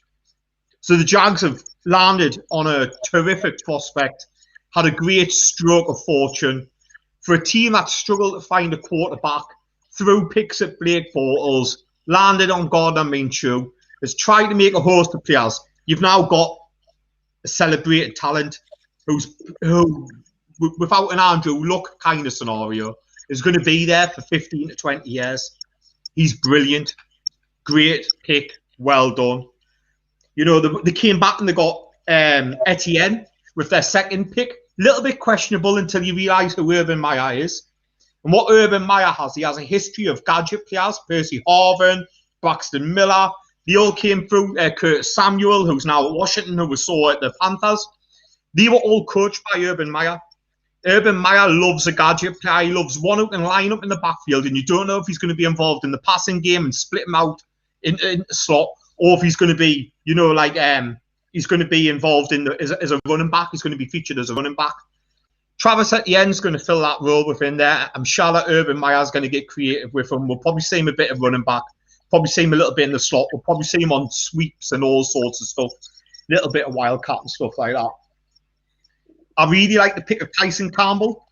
So the Jags have landed on a terrific prospect, had a great stroke of fortune. For a team that struggled to find a quarterback, threw picks at Blake Bortles, landed on Gardner Minshew, has tried to make a host of players. You've now got a celebrated talent who, without an Andrew Luck kind of scenario, is going to be there for 15 to 20 years. He's brilliant. Great pick. Well done. They came back and they got Etienne with their second pick. Little bit questionable until you realise who Urban Meyer is. And what Urban Meyer has, he has a history of gadget players. Percy Harvin, Braxton Miller. They all came through. Curtis Samuel, who's now at Washington, who we saw at the Panthers. They were all coached by Urban Meyer. Urban Meyer loves a gadget player. He loves one who can line up in the backfield, and you don't know if he's going to be involved in the passing game and split him out in the slot, or if he's going to be, he's going to be involved in as a running back. He's going to be featured as a running back. Travis Etienne's going to fill that role within there. I'm sure that Urban Meyer's going to get creative with him. We'll probably see him a bit of running back. Probably see him a little bit in the slot. We'll probably see him on sweeps and all sorts of stuff. A little bit of wildcat and stuff like that. I really like the pick of Tyson Campbell,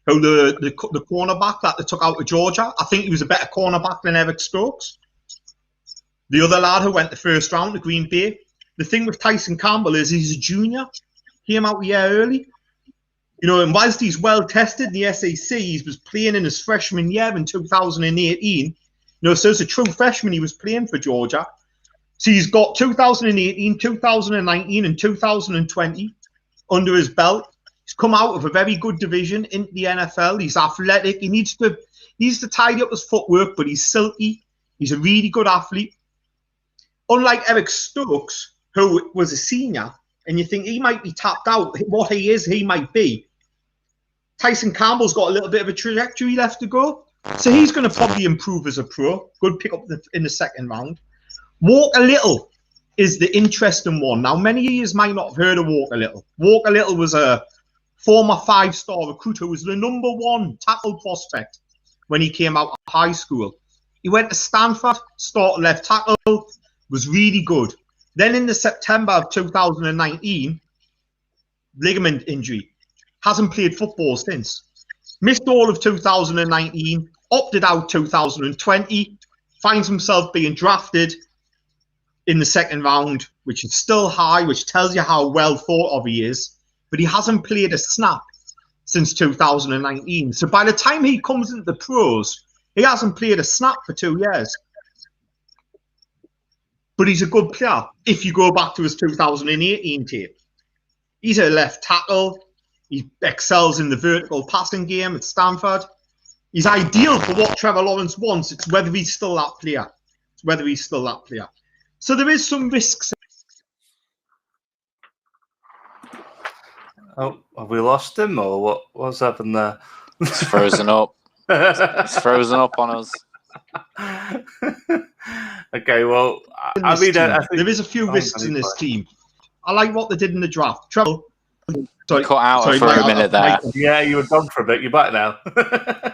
who the cornerback that they took out of Georgia. I think he was a better cornerback than Eric Stokes. The other lad who went the first round to Green Bay. The thing with Tyson Campbell is he's a junior. Came out a year early. And whilst he's well tested in the SEC, he was playing in his freshman year in 2018. So as a true freshman, he was playing for Georgia. So he's got 2018, 2019, and 2020 under his belt. He's come out of a very good division into the NFL. He's athletic. He needs to tidy up his footwork, but he's silky. He's a really good athlete. Unlike Eric Stokes, who was a senior, and you think he might be tapped out. What he is, he might be. Tyson Campbell's got a little bit of a trajectory left to go. So he's going to probably improve as a pro. Good pick up in the second round. Walker Little is the interesting one. Now, many of you might not have heard of Walker Little. Walker Little was a former 5-star recruit who was the #1 tackle prospect when he came out of high school. He went to Stanford, started left tackle, was really good. Then in the September of 2019, ligament injury. Hasn't played football since. Missed all of 2019, opted out 2020, finds himself being drafted in the second round, which is still high, which tells you how well thought of he is. But he hasn't played a snap since 2019. So by the time he comes into the pros, he hasn't played a snap for 2 years. But he's a good player if you go back to his 2018 tape. He's a left tackle. He excels in the vertical passing game at Stanford. He's ideal for what Trevor Lawrence wants. It's whether he's still that player. So there is some risks.
Oh, have we lost him, or what's happened there?
It's frozen up. It's frozen up on us.
Okay, well, I think
there is a few risks in this team. I like what they did in the draft. Trevor,
sorry, cut out for a minute there.
Yeah, you were gone for a bit. You're back now.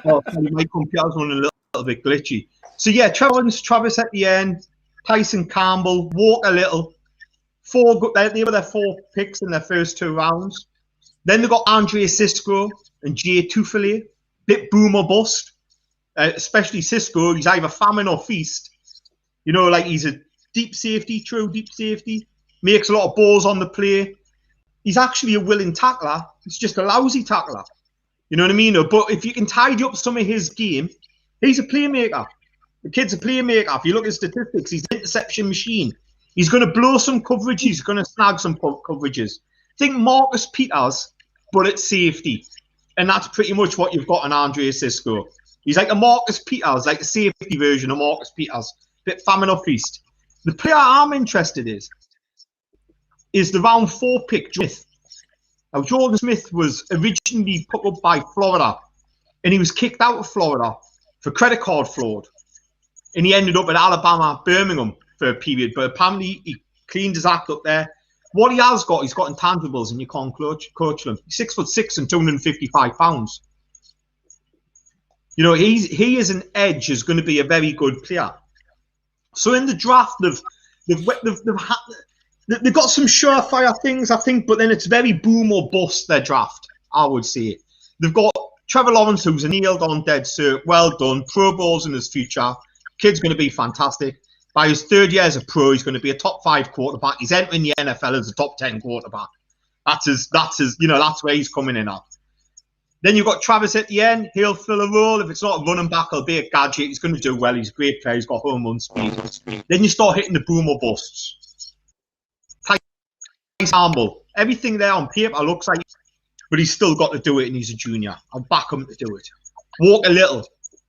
My computer's running a little bit glitchy. So yeah, Travis Etienne, Tyson Campbell, Walker Little. They were their 4 picks in their first 2 rounds. Then they got Andre Cisco and Jay Tufele. Bit boom or bust. Especially Cisco, he's either famine or feast. He's a true deep safety. Makes a lot of balls on the play. He's actually a willing tackler. He's just a lousy tackler. You know what I mean? But if you can tidy up some of his game, he's a playmaker. The kid's a playmaker. If you look at statistics, he's an interception machine. He's going to blow some coverage. He's going to snag some coverages. Think Marcus Peters, but at safety. And that's pretty much what you've got in Andre Cisco. He's like a Marcus Peters, like a safety version of Marcus Peters. Bit famine or feast. The player I'm interested in is the round 4 pick, Smith. Now, Jordan Smith was originally put up by Florida, and he was kicked out of Florida for credit card fraud. And he ended up at Alabama, Birmingham for a period. But apparently, he cleaned his act up there. What he's got intangibles, and you can't coach them. He's 6'6" and 255 pounds. He is an edge, is going to be a very good player. So in the draft, they've got some surefire things, I think, but then it's very boom or bust, their draft, I would say. They've got Trevor Lawrence, who's a nailed-on dead cert, well done, Pro Bowls in his future. Kid's going to be fantastic. By his 3rd year as a pro, he's going to be a top 5 quarterback. He's entering the NFL as a top 10 quarterback. That's where he's coming in at. Then you've got Travis Etienne. He'll fill a role. If it's not a running back, he'll be a gadget. He's going to do well. He's a great player. He's got home run speed. Then you start hitting the boom or busts. gamble. Everything there on paper looks like, but he's still got to do it, and he's a junior. I'll back him to do it. Walk a little. If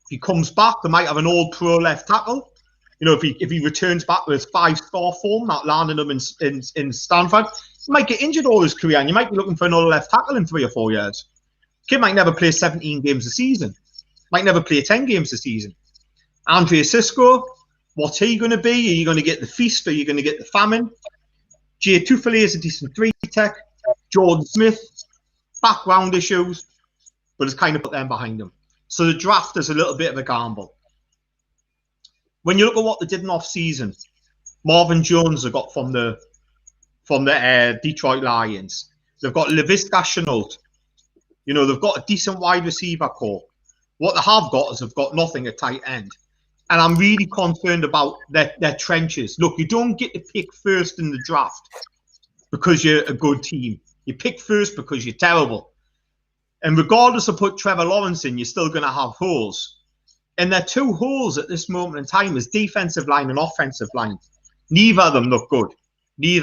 he comes back, they might have an old pro left tackle. You know, if he returns back with his 5-star form, that landed him in Stanford, he might get injured all his career, and you might be looking for another left tackle in 3 or 4 years. Kid might never play 17 games a season. Might never play 10 games a season. Andre Sisco, what's he going to be? Are you going to get the feast, or are you going to get the famine? Jay Tufele is a decent 3-tech. Jordan Smith, background issues, but it's kind of put them behind him. So the draft is a little bit of a gamble. When you look at what they did in off-season, Marvin Jones they got from the Detroit Lions. They've got LaVisca Chenault. You know, they've got a decent wide receiver core. What they have got is they've got nothing at tight end. And I'm really concerned about their trenches. Look, you don't get to pick first in the draft because you're a good team. You pick first because you're terrible. And regardless of put Trevor Lawrence in, you're still going to have holes. And their 2 holes at this moment in time is defensive line and offensive line. Neither of them look good. They've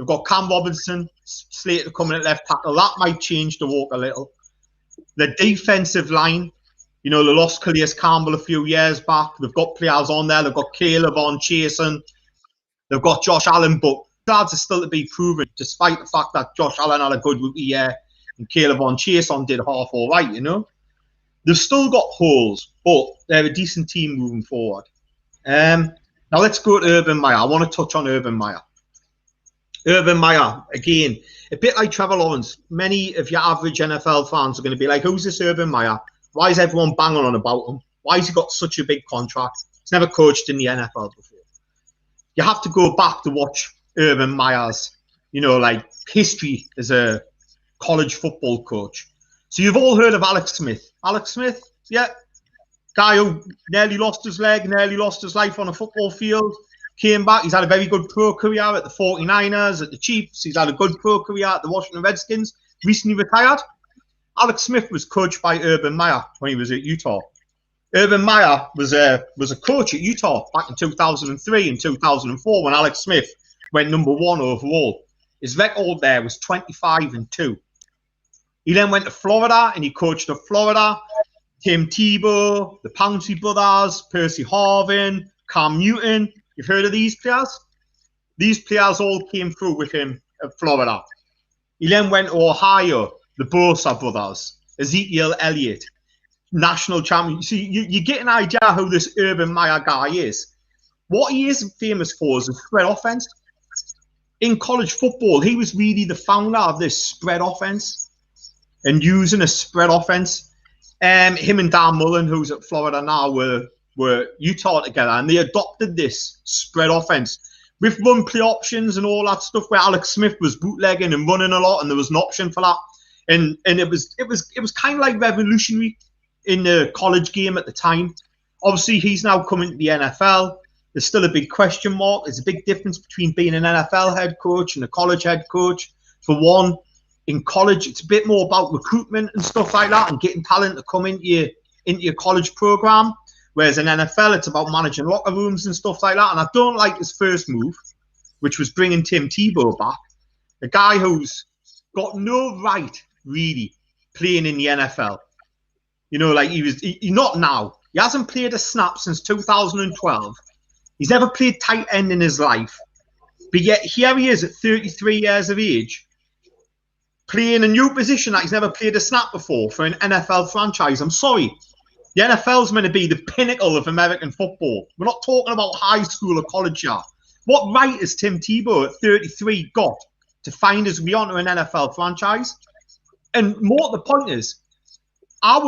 got Cam Robinson slated to come in at left tackle. That might change the walk a little. The defensive line, you know, they lost Calais Campbell a few years back. They've got players on there. They've got Caleb on chasing. They've got Josh Allen, but cards are still to be proven, despite the fact that Josh Allen had a good rookie year and Caleb on Chason did half all right, you know. They've still got holes, but they're a decent team moving forward. Now let's go to Urban Meyer. I want to touch on Urban Meyer. Urban Meyer, again, a bit like Trevor Lawrence. Many of your average NFL fans are going to be like, who's this Urban Meyer? Why is everyone banging on about him? Why has he got such a big contract? He's never coached in the NFL before. You have to go back to watch Urban Meyer's, you know, like history as a college football coach. So you've all heard of Alex Smith. Alex Smith, yeah. Guy who nearly lost his leg, nearly lost his life on a football field. Came back. He's had a very good pro career at the 49ers, at the Chiefs. He's had a good pro career at the Washington Redskins. Recently retired. Alex Smith was coached by Urban Meyer when he was at Utah. Urban Meyer was a coach at Utah back in 2003 and 2004 when Alex Smith went #1 overall. His record there was 25-2. He then went to Florida and he coached at Florida. Tim Tebow, the Pouncey brothers, Percy Harvin, Cam Newton. You've heard of these players? These players all came through with him at Florida. He then went to Ohio, the Bosa brothers, Ezekiel Elliott, national champion. See, you get an idea who this Urban Meyer guy is. What he is famous for is a spread offense. In college football, he was really the founder of this spread offense and using a spread offense. Him and Dan Mullen, who's at Florida now, were Utah together, and they adopted this spread offense with run play options and all that stuff. Where Alex Smith was bootlegging and running a lot, and there was an option for that, and it was kind of like revolutionary in the college game at the time. Obviously, he's now coming to the NFL. There's still a big question mark. There's a big difference between being an NFL head coach and a college head coach. For one, in college, it's a bit more about recruitment and stuff like that and getting talent to come into your college program. Whereas in NFL, it's about managing locker rooms and stuff like that. And I don't like his first move, which was bringing Tim Tebow back. A guy who's got no right, really, playing in the NFL. You know, like he's not now. He hasn't played a snap since 2012. He's never played tight end in his life. But yet here he is at 33 years of age, playing a new position that he's never played a snap before for an NFL franchise. I'm sorry. The NFL's meant to be the pinnacle of American football. We're not talking about high school or college here. What right has Tim Tebow at 33 got to find his way onto an NFL franchise? And more to the point is, I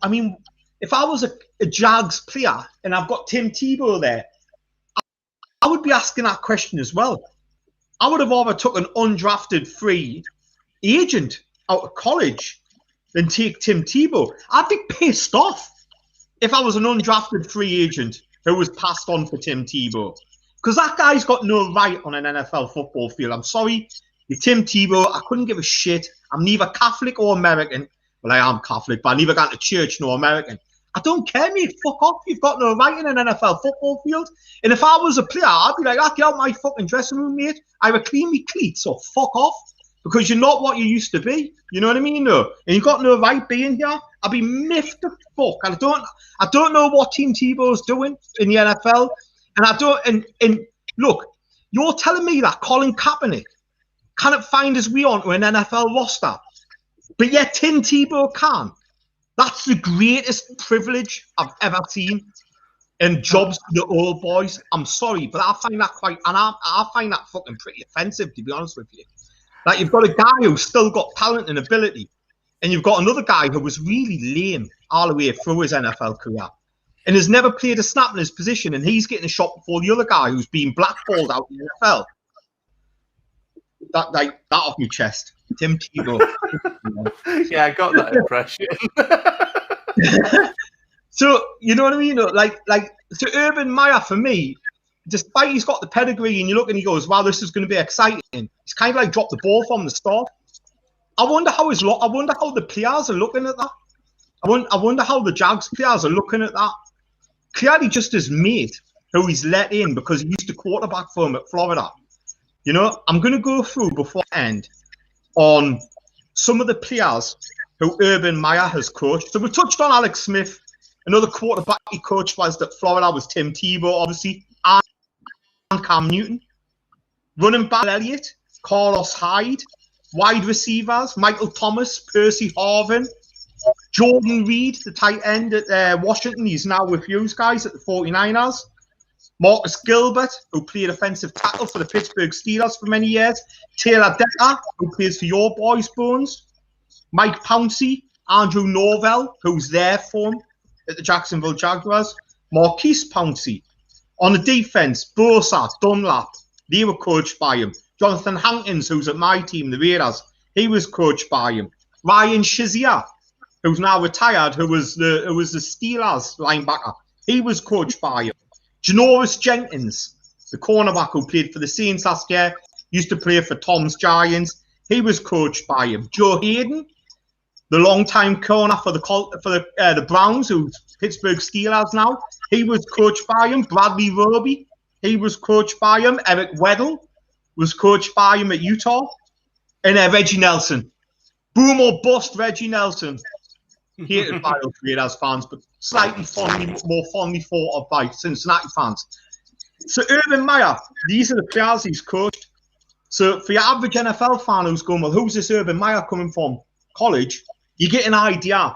mean, if I was a Jags player and I've got Tim Tebow there, I would be asking that question as well. I would have rather took an undrafted free agent out of college than take Tim Tebow. I'd be pissed off if I was an undrafted free agent who was passed on for Tim Tebow. Because that guy's got no right on an NFL football field. I'm sorry, you're Tim Tebow. I couldn't give a shit. I'm neither Catholic or American. Well, I am Catholic, but I neither gone to church nor American. I don't care, mate. Fuck off. You've got no right in an NFL football field. And if I was a player, I'd be like, get out my fucking dressing room, mate. I would clean me cleats, so fuck off. Because you're not what you used to be. You know what I mean? No. And you've got no right being here. I'd be miffed the fuck. And I don't know what Team Tebow's doing in the NFL. And and look, you're telling me that Colin Kaepernick cannot find his way onto an NFL roster, but yet Tim Tebow can. That's the greatest privilege I've ever seen. And jobs to the old boys. I'm sorry, but I find that I find that fucking pretty offensive, to be honest with you. Like, you've got a guy who's still got talent and ability, and you've got another guy who was really lame all the way through his NFL career and has never played a snap in his position, and he's getting a shot before the other guy who's being blackballed out in the NFL. That off my chest. Tim Tebow.
Yeah, I got that impression.
So, you know what I mean? So Urban Meyer, for me, despite he's got the pedigree, and you look and he goes, wow, this is going to be exciting. He's kind of like dropped the ball from the start. I wonder how the players are looking at that. I wonder how the Jags players are looking at that. Clearly just his mate, who he's let in because he used to quarterback for him at Florida. You know, I'm going to go through before I end on some of the players who Urban Meyer has coached. So we touched on Alex Smith. Another quarterback he coached was at Florida was Tim Tebow, obviously, and Cam Newton. Running back Elliott, Carlos Hyde. Wide receivers, Michael Thomas, Percy Harvin. Jordan Reed, the tight end at Washington. He's now with you guys at the 49ers. Marcus Gilbert, who played offensive tackle for the Pittsburgh Steelers for many years. Taylor Decker, who plays for your boys, Bones. Mike Pouncey, Andrew Norvell, who's there for him at the Jacksonville Jaguars. Marquise Pouncey. On the defense, Bosa, Dunlap, they were coached by him. Jonathan Hankins, who's at my team, the Raiders, he was coached by him. Ryan Shazier, who's now retired, who was the Steelers linebacker, he was coached by him. Janoris Jenkins, the cornerback who played for the Saints last year, used to play for Tom's Giants, he was coached by him. Joe Hayden, the long-time corner for the Browns, who's Pittsburgh Steelers now, he was coached by him. Bradley Roby, he was coached by him. Eric Weddle was coached by him at Utah. And Reggie Nelson. Boom or bust Reggie Nelson. Hated by those Raiders fans, but slightly more fondly thought of by Cincinnati fans. So Urban Meyer, these are the players he's coached. So for your average NFL fan who's going, well, who's this Urban Meyer coming from college? You get an idea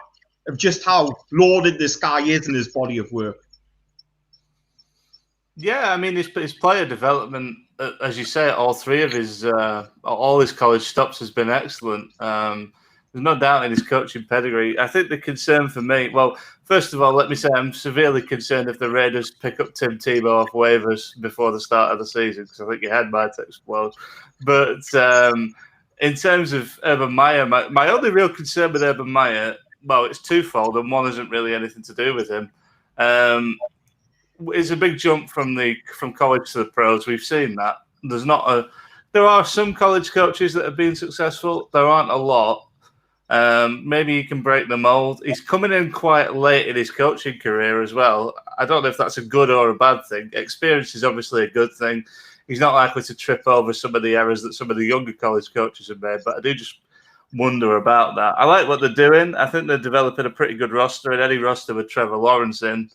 of just how lauded this guy is in his body of work.
Yeah, I mean, his player development, as you say, all his college stops has been excellent. There's no doubt in his coaching pedigree. I think the concern for me, well, first of all, let me say I'm severely concerned if the Raiders pick up Tim Tebow off waivers before the start of the season, because I think your head might explode. But in terms of Urban Meyer, my only real concern with Urban Meyer, well, it's twofold, and one isn't really anything to do with him. It's a big jump from college to the pros. We've seen that. There are some college coaches that have been successful. There aren't a lot. Maybe he can break the mold. He's coming in quite late in his coaching career as well. I don't know if that's a good or a bad thing. Experience is obviously a good thing. He's not likely to trip over some of the errors that some of the younger college coaches have made, but I do just wonder about that. I like what they're doing. I think they're developing a pretty good roster, and any roster with Trevor Lawrence in,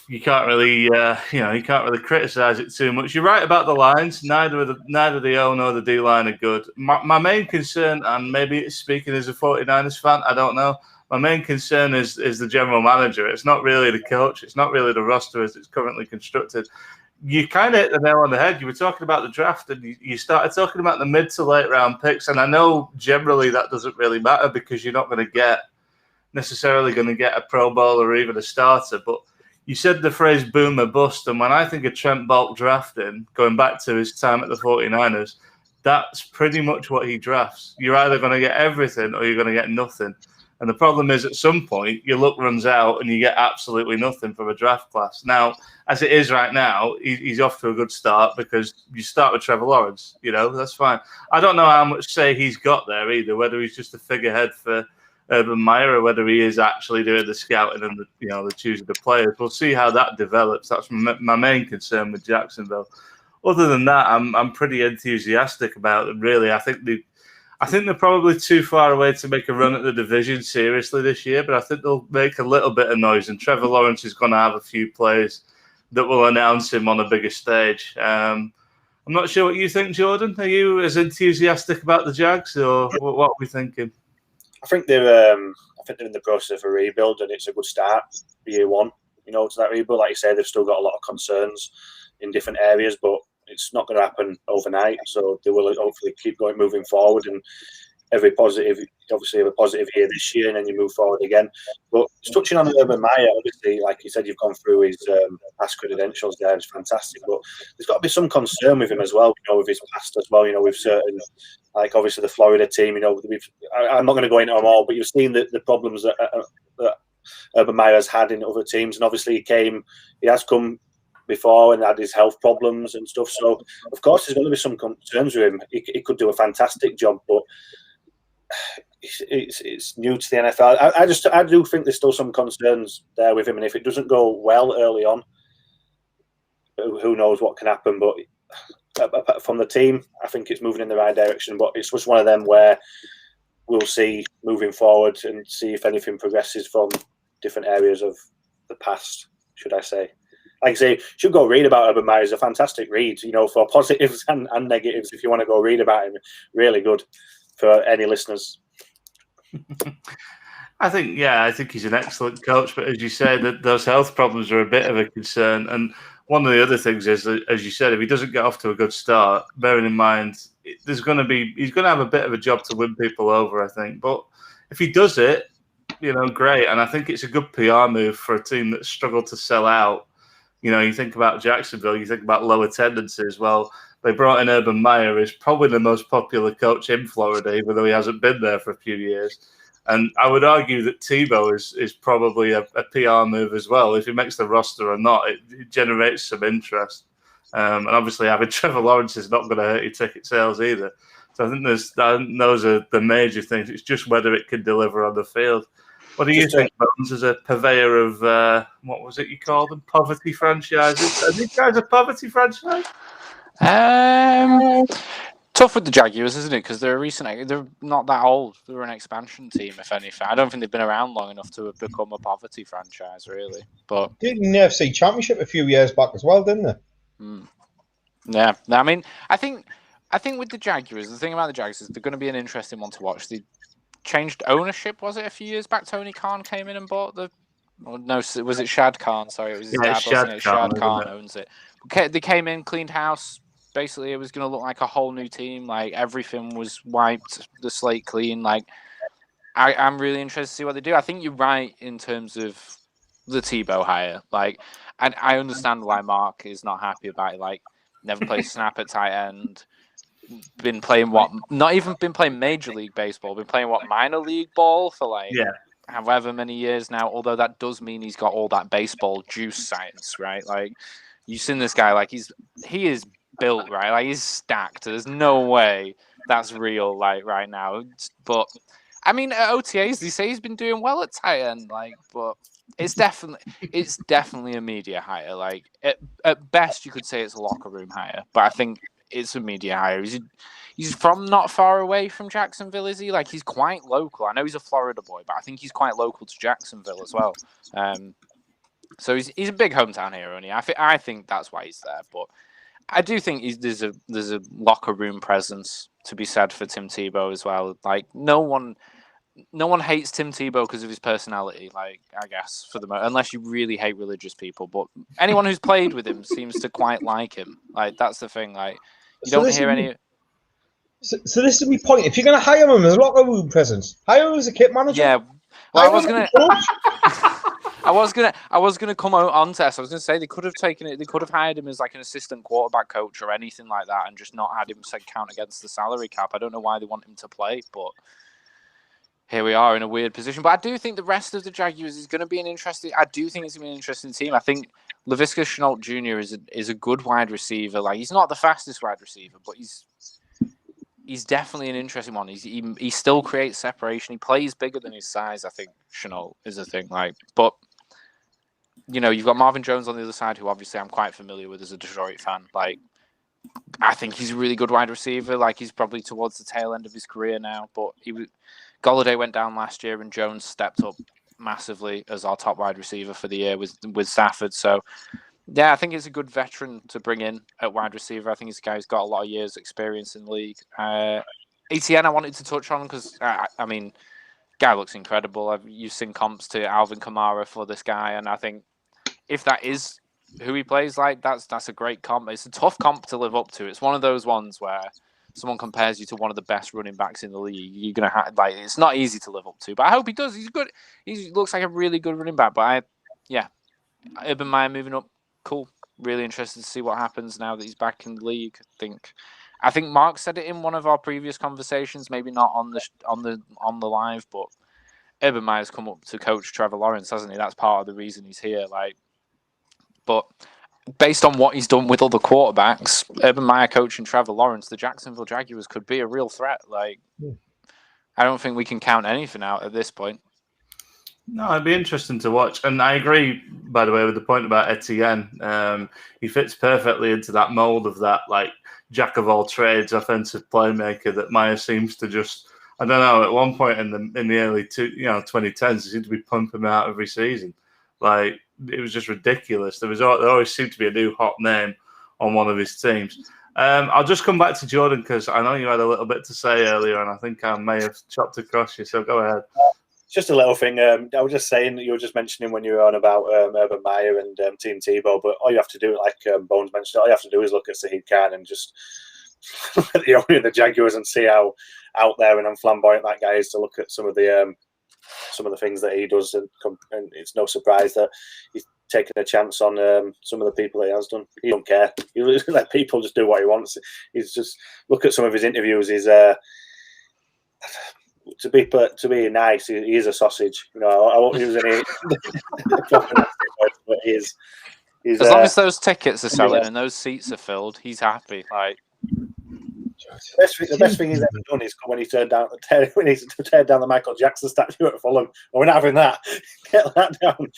you can't really, criticize it too much. You're right about the lines. Neither the O nor the D line are good. My main concern, and maybe it's speaking as a 49ers fan, I don't know. My main concern is the general manager. It's not really the coach. It's not really the roster as it's currently constructed. You kind of hit the nail on the head. You were talking about the draft, and you started talking about the mid to late round picks. And I know generally that doesn't really matter because you're not necessarily going to get a Pro Bowl or even a starter, but you said the phrase boom or bust, and when I think of Trent Bolt drafting, going back to his time at the 49ers, that's pretty much what he drafts. You're either going to get everything or you're going to get nothing. And the problem is at some point, your luck runs out and you get absolutely nothing from a draft class. Now, as it is right now, he's off to a good start because you start with Trevor Lawrence. You know, that's fine. I don't know how much say he's got there either, whether he's just a figurehead for Urban Meyer, or whether he is actually doing the scouting and the choosing the players. We'll see how that develops. That's my main concern with Jacksonville. Other than that, I'm pretty enthusiastic about them. Really, I think they're probably too far away to make a run at the division seriously this year, but I think they'll make a little bit of noise. And Trevor Lawrence is going to have a few plays that will announce him on a bigger stage. I'm not sure what you think, Jordan. Are you as enthusiastic about the Jags, or what are we thinking?
I think they're in the process of a rebuild, and it's a good start for year one. To that rebuild, like you say, they've still got a lot of concerns in different areas, but it's not going to happen overnight. So they will hopefully keep moving forward, and obviously have a positive year this year, and then you move forward again. But touching on Urban Meyer, obviously, like you said, you've gone through his past credentials there. It's fantastic, but there's got to be some concern with him as well. With his past as well. With certain, like obviously the Florida team. I'm not going to go into them all, but you've seen the problems that Urban Meyer has had in other teams, and obviously he has come before and had his health problems and stuff. So of course there's going to be some concerns with him. He could do a fantastic job, but it's new to the NFL. I do think there's still some concerns there with him, and if it doesn't go well early on, who knows what can happen. But from the team, I think it's moving in the right direction. But it's just one of them where we'll see moving forward and see if anything progresses from different areas of the past, should I say. Like I say, should go read about Urban Meyer. It's a fantastic read, for positives and negatives. If you want to go read about him, really good for any listeners.
I think he's an excellent coach, but as you say, that those health problems are a bit of a concern. And one of the other things is, as you said, if he doesn't get off to a good start, bearing in mind he's going to have a bit of a job to win people over, I think. But if he does it, great. And I think it's a good PR move for a team that struggled to sell out. You think about Jacksonville, you think about low attendances. Well, they brought in Urban Meyer, who's probably the most popular coach in Florida, even though he hasn't been there for a few years. And I would argue that Tebow is probably a PR move as well. If he makes the roster or not, it generates some interest. And obviously having Trevor Lawrence is not going to hurt your ticket sales either. So I think those are the major things. It's just whether it can deliver on the field. What do you think, Bones, as a purveyor of, what was it you called them? Poverty franchises? Are these guys a poverty franchise?
Tough with the Jaguars, isn't it? Because they're not that old. They're an expansion team, if anything. I don't think they've been around long enough to have become a poverty franchise, really. But
did in the AFC Championship a few years back as well, didn't they?
Yeah. I mean, I think with the Jaguars, the thing about the Jaguars is they're going to be an interesting one to watch. They changed ownership, was it a few years back? Tony Khan came in and bought was it Shad Khan? Sorry, it was his dad, wasn't it? Shad Khan owns it. They came in, cleaned house. Basically, it was going to look like a whole new team. Like, everything was wiped, the slate clean. Like, I'm really interested to see what they do. I think you're right in terms of the Tebow hire. Like, and I understand why Mark is not happy about it. Like, never played snap at tight end. Been playing not even been playing Major League Baseball, been playing minor league ball for however many years now, although that does mean he's got all that baseball juice science, right? Like, you've seen this guy, like he is built, right? Like, he's stacked. There's no way that's real, like, right now. But I mean, at OTAs, they say he's been doing well at tight end, like, but it's definitely a media hire. Like, at best you could say it's a locker room hire, but I think it's a media hire. He's from not far away from Jacksonville, is he? Like, he's quite local. I know he's a Florida boy, but I think he's quite local to Jacksonville as well. So he's a big hometown hero, and I think that's why he's there. But I do think there's a locker room presence to be said for Tim Tebow as well. Like, no one hates Tim Tebow because of his personality. Like, I guess unless you really hate religious people, but anyone who's played with him seems to quite like him. Like, that's the thing. Like, you don't hear any.
So this is my point. If you're going to hire him as a locker room presence, hire him as a kit manager.
Yeah. Well, I was gonna come on to this. I was gonna say they could have hired him as like an assistant quarterback coach or anything like that, and just not had him count against the salary cap. I don't know why they want him to play, but here we are in a weird position. But I do think the rest of the Jaguars is going to be an interesting. I do think it's going to be an interesting team. I think Laviska Shenault Jr. is a good wide receiver. Like, he's not the fastest wide receiver, but he's definitely an interesting one. He still creates separation. He plays bigger than his size. I think Chenault is a thing. But you've got Marvin Jones on the other side, who obviously I'm quite familiar with as a Detroit fan. I think he's a really good wide receiver. He's probably towards the tail end of his career now. But Golladay went down last year, and Jones stepped up massively as our top wide receiver for the year with Stafford. So, yeah, I think it's a good veteran to bring in at wide receiver. I think he's a guy who's got a lot of years' experience in the league. ETN, I wanted to touch on because, guy looks incredible. You've seen comps to Alvin Kamara for this guy, and I think if that is who he plays like, that's a great comp. It's a tough comp to live up to. It's one of those ones where someone compares you to one of the best running backs in the league. You're gonna have it's not easy to live up to, but I hope he does. He's good. He looks like a really good running back. But Urban Meyer moving up, cool. Really interested to see what happens now that he's back in the league. I think Mark said it in one of our previous conversations, maybe not on the live, but Urban Meyer's come up to coach Trevor Lawrence, hasn't he? That's part of the reason he's here. But based on what he's done with other quarterbacks, Urban Meyer coaching Trevor Lawrence, the Jacksonville Jaguars could be a real threat. I don't think we can count anything out at this point.
No, it'd be interesting to watch. And I agree, by the way, with the point about Etienne. He fits perfectly into that mold of that, jack of all trades offensive playmaker that Meyer seems to just, I don't know, at one point in the early 2010s, he seemed to be pumping him out every season. It was just ridiculous. There always seemed to be a new hot name on one of his teams. I'll just come back to Jordan because I know you had a little bit to say earlier, and I think I may have chopped across you. So go ahead.
Just a little thing. I was just saying that you were just mentioning when you were on about Urban Meyer and Team Tebow, but all you have to do, like Bones mentioned, all you have to do is look at Saheed Khan and just look at the owner of the Jaguars and see how out there and flamboyant that guy is. To look at some of the things that he does, and it's no surprise that he's taking a chance on some of the people that he has done. He don't care. He let people just do what he wants. He's just look at some of his interviews. He's to be nice, he is a sausage. I won't use any. But he's as
long as those tickets are selling and those seats are filled, he's happy.
The best thing he's ever done is when he turned down the Michael Jackson statue at Fulham. We're not having that. Get that down.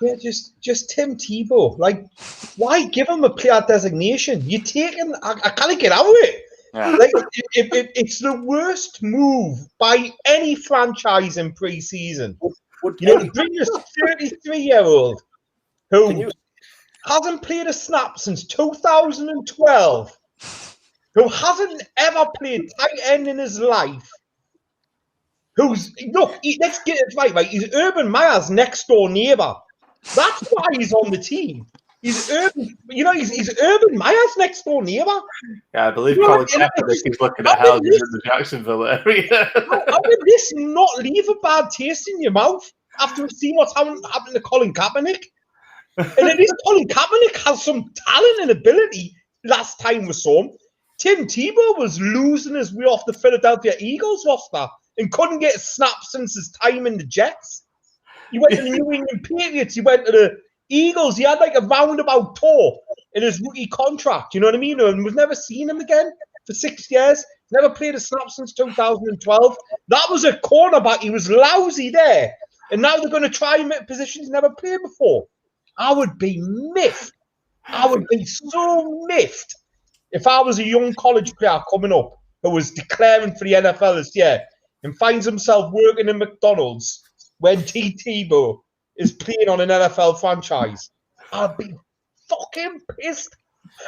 Yeah, just Tim Tebow. Why give him a player designation? You're taking. I can't get out of it.
Yeah.
It's the worst move by any franchise in pre-season. To bring this 33-year-old who hasn't played a snap since 2012, who hasn't ever played tight end in his life, let's get it right. He's Urban Meyer's next door neighbor. That's why he's on the team. He's Urban Meyer's next door neighbor.
Yeah, I believe Colin Kaepernick is looking at houses in the Jacksonville area.
How did this not leave a bad taste in your mouth after seeing what's happened to Colin Kaepernick? And at least Colin Kaepernick has some talent and ability. Last time we saw him, Tim Tebow was losing his way off the Philadelphia Eagles roster and couldn't get a snap since his time in the Jets. He went to the New England Patriots. He went to the Eagles. He had a roundabout tour in his rookie contract. You know what I mean? And we've never seen him again for 6 years. Never played a snap since 2012. That was a cornerback. He was lousy there. And now they're going to try him at positions he's never played before. I would be miffed. I would be so miffed if I was a young college player coming up who was declaring for the NFL this year and finds himself working in McDonald's when Tebow is playing on an NFL franchise. I'd be fucking pissed.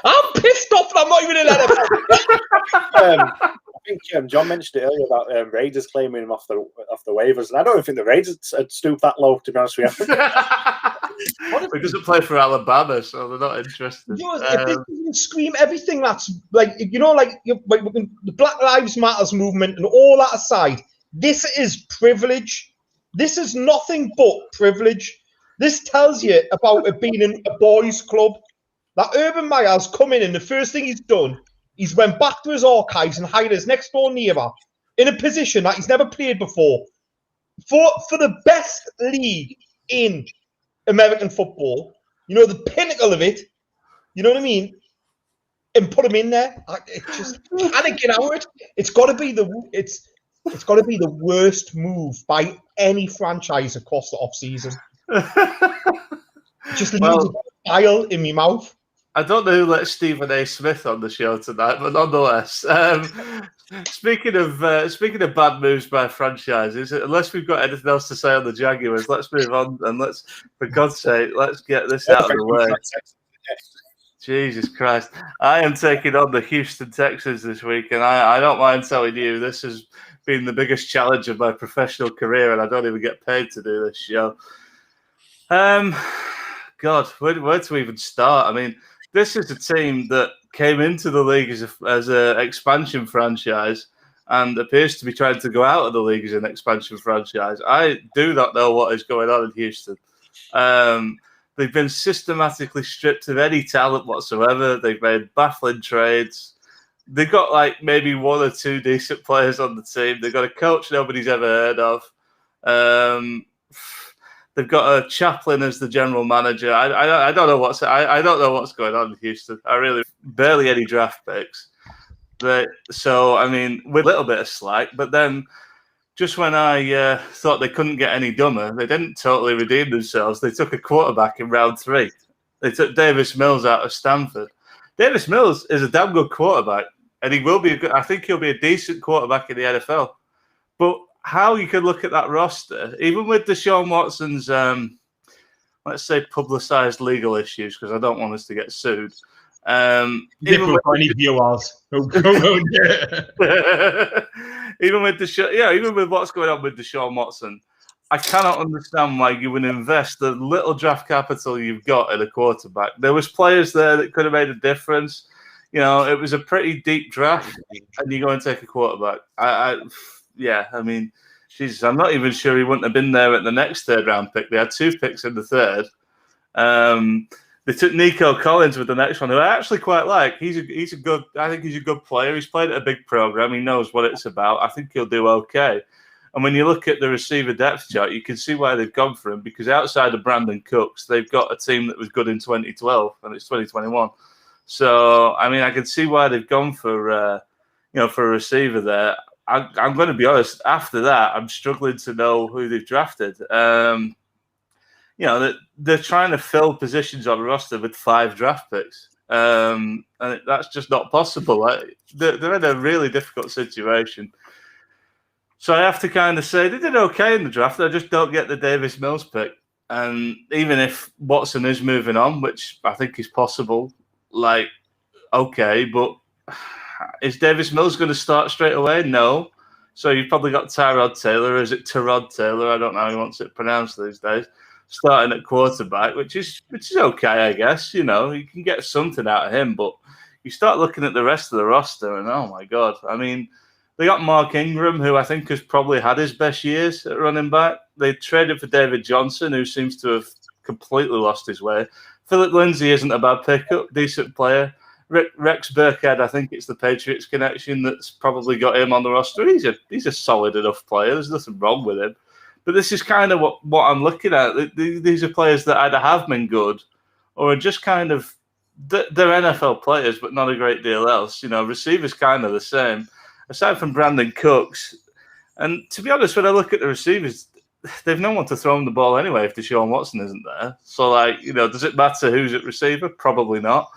I'm pissed off that I'm not even in NFL.
I think John mentioned it earlier about Raiders claiming him off the waivers, and I don't think the Raiders had stooped that low, to be honest with you.
He doesn't play for Alabama, so they're not interested.
If this doesn't scream everything that's the Black Lives Matters movement and all that aside, this is privilege. This is nothing but privilege. This tells you about it being in a boys' club. That Urban Meyer's come in and the first thing he's done, he's went back to his archives and hired his next door neighbour in a position that he's never played before for the best league in American football. The pinnacle of it. You know what I mean? and put him in there. It's just panicking out. It's got to be the worst move by any franchise across the off season. Just leaves a file in my mouth.
I don't know who let Stephen A. Smith on the show tonight, but nonetheless, speaking of bad moves by franchises, unless we've got anything else to say on the Jaguars, let's move on and for God's sake, let's get this out of the way. Jesus Christ. I am taking on the Houston Texans this week, and I don't mind telling you, this has been the biggest challenge of my professional career, and I don't even get paid to do this show. God, where to even start? I mean, this is a team that came into the league as an expansion franchise and appears to be trying to go out of the league as an expansion franchise. I do not know what is going on in Houston. They've been systematically stripped of any talent whatsoever. They've made baffling trades. They've got like maybe one or two decent players on the team. They've got a coach nobody's ever heard of. They've got a chaplain as the general manager. I don't know what's going on in Houston. I really barely any draft picks. So I mean, with a little bit of slack, but then just when I thought they couldn't get any dumber, they didn't totally redeem themselves. They took a quarterback in round 3. They took Davis Mills out of Stanford. Davis Mills is a damn good quarterback, and he will be. I think he'll be a decent quarterback in the NFL. But how you could look at that roster, even with Deshaun Watson's, let's say, publicized legal issues, because I don't want us to get sued. Even with what's going on with Deshaun Watson, I cannot understand why you would invest the little draft capital you've got in a quarterback. There was players there that could have made a difference. You know, it was a pretty deep draft, and you go and take a quarterback. I mean, Jesus, I'm not even sure he wouldn't have been there at the next third round pick. They had 2 picks in the third. They took Nico Collins with the next one, who I actually quite like. I think he's a good player. He's played at a big program. He knows what it's about. I think he'll do okay. And when you look at the receiver depth chart, you can see why they've gone for him, because outside of Brandon Cooks, they've got a team that was good in 2012 and it's 2021. So, I mean, I can see why they've gone for a receiver there. I'm going to be honest. After that, I'm struggling to know who they've drafted. They're trying to fill positions on the roster with 5 draft picks, and that's just not possible. They're in a really difficult situation. So I have to kind of say they did okay in the draft. I just don't get the Davis Mills pick. And even if Watson is moving on, which I think is possible, okay, but is Davis Mills going to start straight away? No. So you've probably got Tyrod Taylor. Is it Tyrod Taylor? I don't know how he wants it pronounced these days. Starting at quarterback, which is okay, I guess. You know, you can get something out of him, but you start looking at the rest of the roster, and oh my God, I mean, they got Mark Ingram, who I think has probably had his best years at running back. They traded for David Johnson, who seems to have completely lost his way. Philip Lindsay isn't a bad pickup, decent player. Rex Burkhead, I think it's the Patriots connection that's probably got him on the roster. He's a solid enough player. There's nothing wrong with him. But this is kind of what I'm looking at. These are players that either have been good or are just kind of they're NFL players, but not a great deal else. You know, receivers kind of the same, aside from Brandon Cooks. And to be honest, when I look at the receivers, they've no one to throw them the ball anyway if Deshaun Watson isn't there. So, does it matter who's at receiver? Probably not.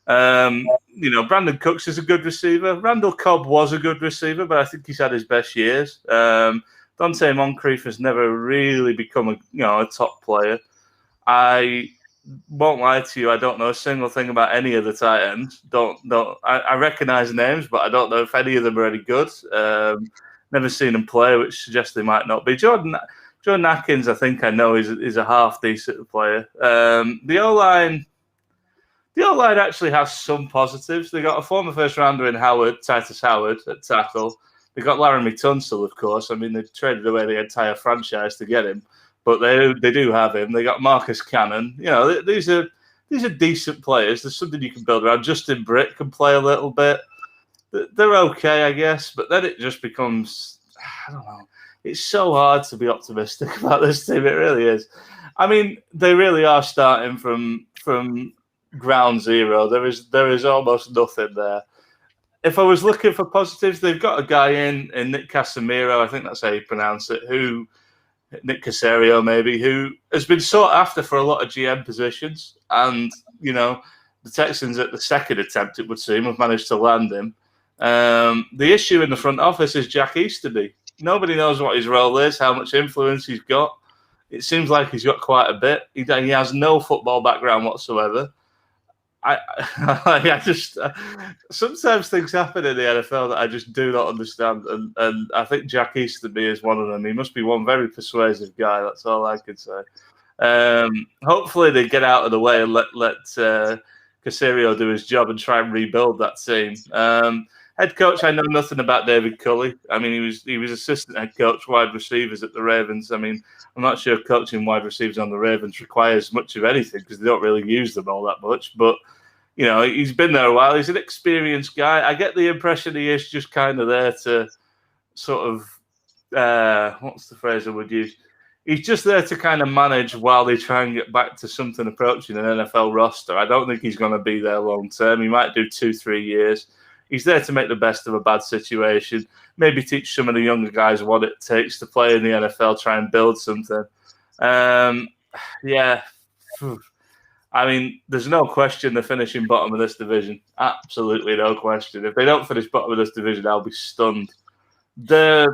Brandon Cooks is a good receiver. Randall Cobb was a good receiver, but I think he's had his best years. Dante Moncrief has never really become a top player. I won't lie to you, I don't know a single thing about any of the tight ends. I recognise names, but I don't know if any of them are any good. Never seen them play, which suggests they might not be. Jordan Atkins, I think I know, is a half decent player. The O-line actually has some positives. They got a former first rounder in Titus Howard at tackle. They got Laramie Tunsil, of course. I mean, they traded away the entire franchise to get him, but they do have him. They got Marcus Cannon. You know, these are decent players. There's something you can build around. Justin Britt can play a little bit. They're okay, I guess, but then it just becomes, I don't know. It's so hard to be optimistic about this team. It really is. I mean, they really are starting from ground zero. There is almost nothing there. If I was looking for positives, they've got a guy in Nick Casemiro, I think that's how you pronounce it, Nick Caserio maybe, who has been sought after for a lot of GM positions. And, the Texans at the second attempt, it would seem, have managed to land him. The issue in the front office is Jack Easterby. Nobody knows what his role is, how much influence he's got. It seems like he's got quite a bit. He has no football background whatsoever. I just sometimes things happen in the NFL that I just do not understand, and I think Jack Easterby is one of them. He must be one very persuasive guy. That's all I can say. Hopefully they get out of the way and let Caserio do his job and try and rebuild that team. Head coach, I know nothing about David Culley. I mean, he was assistant head coach, wide receivers at the Ravens. I mean, I'm not sure coaching wide receivers on the Ravens requires much of anything because they don't really use them all that much. But, he's been there a while. He's an experienced guy. I get the impression he is just kind of there to sort of, what's the phrase I would use? He's just there to kind of manage while they try and get back to something approaching an NFL roster. I don't think he's going to be there long term. He might do 2-3 years. He's there to make the best of a bad situation, maybe teach some of the younger guys what it takes to play in the NFL, try and build something. Yeah. I mean, there's no question they're finishing bottom of this division. Absolutely no question. If they don't finish bottom of this division, I'll be stunned. There's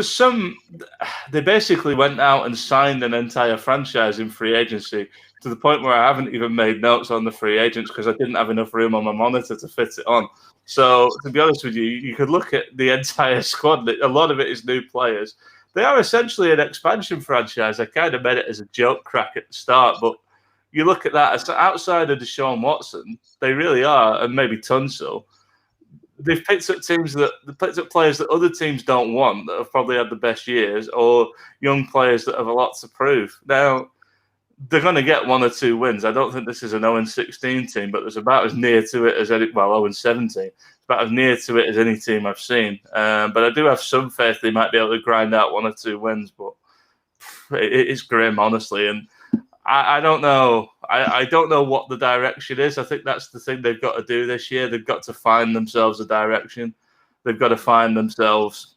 some. They basically went out and signed an entire franchise in free agency to the point where I haven't even made notes on the free agents because I didn't have enough room on my monitor to fit it on. So, to be honest with you, you could look at the entire squad. A lot of it is new players. They are essentially an expansion franchise. I kind of made it as a joke crack at the start, but you look at that, outside of Deshaun Watson, they really are, and maybe Tunsil. They've picked up players that other teams don't want, that have probably had the best years, or young players that have a lot to prove. Now, they're going to get 1 or 2 wins. I don't think this is an 0-16 team, but there's about as near to it as 0-17. It's about as near to it as any team I've seen. But I do have some faith they might be able to grind out 1 or 2 wins. But it's grim, honestly, and I don't know. I don't know what the direction is. I think that's the thing they've got to do this year. They've got to find themselves a direction. They've got to find themselves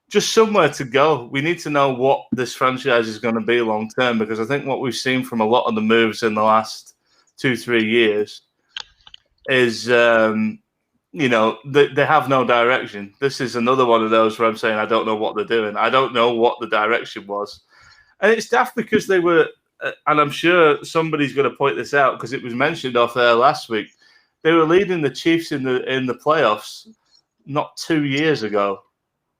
just somewhere to go. We need to know what this franchise is going to be long term, because I think what we've seen from a lot of the moves in the last 2-3 years is, they have no direction. This is another one of those where I'm saying I don't know what they're doing. I don't know what the direction was. And it's daft because they were, and I'm sure somebody's going to point this out because it was mentioned off there last week, they were leading the Chiefs in the playoffs not 2 years ago.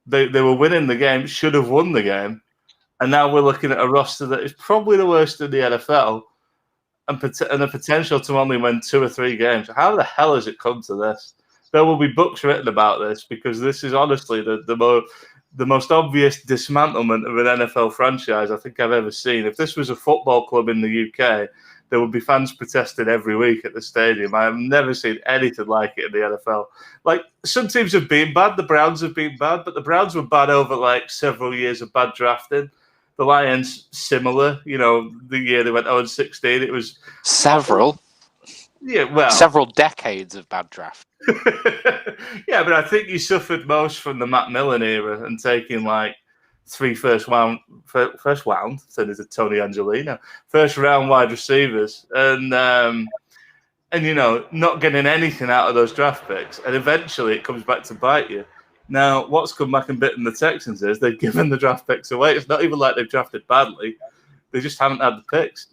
They were winning the game, should have won the game, and now we're looking at a roster that is probably the worst in the NFL and the potential to only win 2 or 3 games. How the hell has it come to this? There will be books written about this because this is honestly the most obvious dismantlement of an NFL franchise I think I've ever seen. If this was a football club in the UK, there would be fans protesting every week at the stadium. I have never seen anything like it in the NFL. Like, some teams have been bad. The Browns have been bad, but the Browns were bad over like several years of bad drafting. The Lions, similar. The year they went 0-16, it was
several.
Yeah, well,
several decades of bad draft.
Yeah, but I think you suffered most from the Matt Millen era and taking like 3 first round, said it's a Tony Angelino, first round wide receivers, and not getting anything out of those draft picks, and eventually it comes back to bite you. Now, what's come back and bitten the Texans is they've given the draft picks away. It's not even like they've drafted badly; they just haven't had the picks.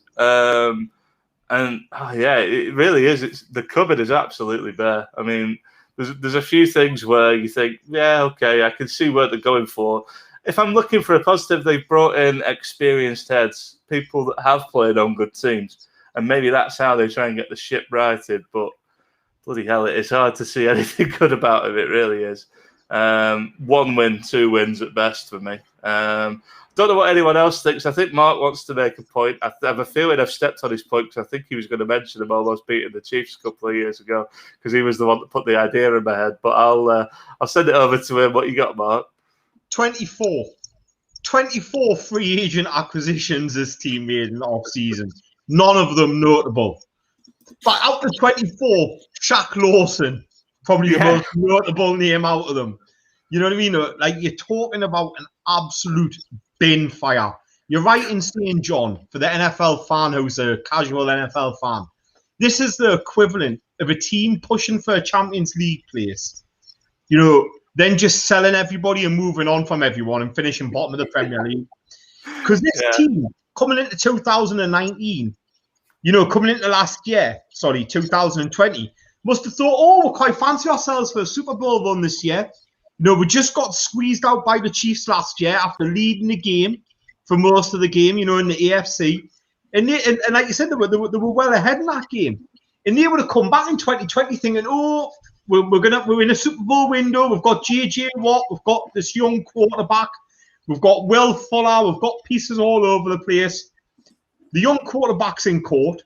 It really is. The cupboard is absolutely bare. I mean, there's a few things where you think, yeah, okay, I can see what they're going for. If I'm looking for a positive, they've brought in experienced heads, people that have played on good teams, and maybe that's how they try and get the ship righted. But bloody hell, it's hard to see anything good about it. It really is. 1 win, 2 wins at best for me. Don't know what anyone else thinks. I think Mark wants to make a point. I have a feeling I've stepped on his point because I think he was going to mention them almost beating the Chiefs a couple of years ago because he was the one that put the idea in my head. But I'll send it over to him. What you got, Mark?
24 free agent acquisitions this team made in the off-season. None of them notable. But out of 24, Shaq Lawson, probably the most notable name out of them. You know what I mean? Like, you're talking about an absolute bin fire. You're right in saying, John, for the NFL fan who's a casual NFL fan, this is the equivalent of a team pushing for a Champions League place. You know, then just selling everybody and moving on from everyone and finishing bottom of the Premier League. Because this team, coming into 2019, you know, coming into last year, 2020, must have thought, oh, we'll quite fancy ourselves for a Super Bowl run this year. You know, we just got squeezed out by the Chiefs last year after leading the game for most of the game, you know, in the AFC. And like you said, they were well ahead in that game. And they would have come back in 2020 thinking, oh, we're in a Super Bowl window. We've got JJ Watt. We've got this young quarterback. We've got Will Fuller. We've got pieces all over the place. The young quarterback's in court.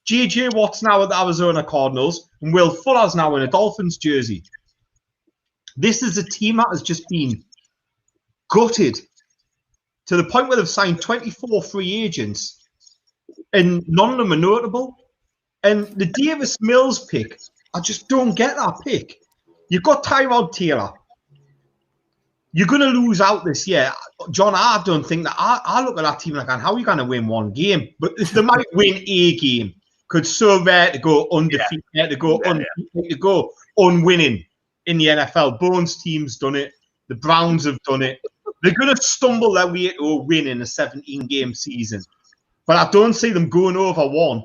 JJ Watt's now at the Arizona Cardinals. And Will Fuller's now in a Dolphins jersey. This is a team that has just been gutted to the point where they've signed 24 free agents. And none of them are notable. And the Davis Mills pick, I just don't get that pick. You've got Tyrod Taylor. You're going to lose out this year. John, I don't think that. I look at that team like, how are you going to win one game? But they might win a game. Because so rare to go undefeated, to go unwinning in the NFL. Bones team's done it. The Browns have done it. They're going to stumble their way to a win in a 17-game season. But I don't see them going over one.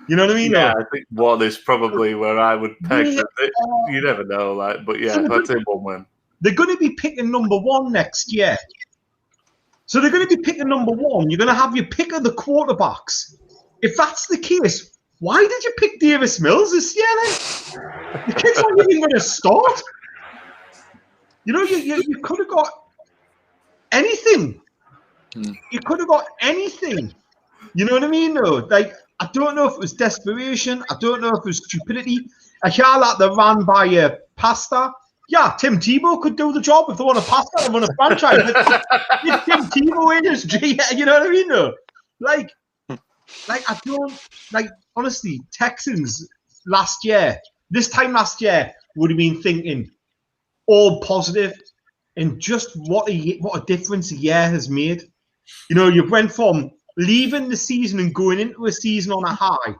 You know what I mean?
Yeah, I think one is probably where I would peg it. You never know, like, but yeah, that's a one win.
They're going to be picking number one next year. So they're going to be picking number one. You're going to have your pick of the quarterbacks. If that's the case, why did you pick Davis Mills this year then? The kid's not even going to start. You know, you could have got anything. You could have got anything. You know what I mean? No, like, I don't know if it was desperation. I don't know if it was stupidity. I hear that they ran by a pastor. Yeah, Tim Tebow could do the job if they want a pastor and run a franchise. If Tim Tebow in his G, you know what I mean? No, like I don't like. Honestly, Texans this time last year, would have been thinking all positive, and just what a difference a year has made. You know, you went from leaving the season and going into a season on a high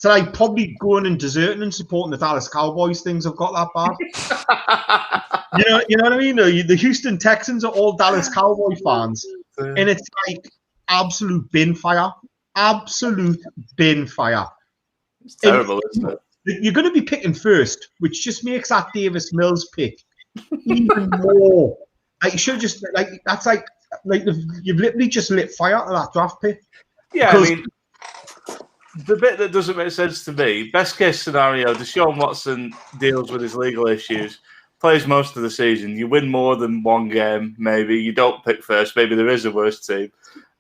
to like probably going and deserting and supporting the Dallas Cowboys. Things have got that bad. you know what I mean? The Houston Texans are all Dallas Cowboy fans, and it's like absolute bin fire. Absolute bin fire.
It's terrible, isn't it?
You're going to be picking first, which just makes that Davis Mills pick even more. Like, you should just that's like you've literally just lit fire to that draft pick.
Yeah, I mean, the bit that doesn't make sense to me, best case scenario, Deshaun Watson deals with his legal issues, plays most of the season, you win more than one game, maybe, you don't pick first, maybe there is a worse team,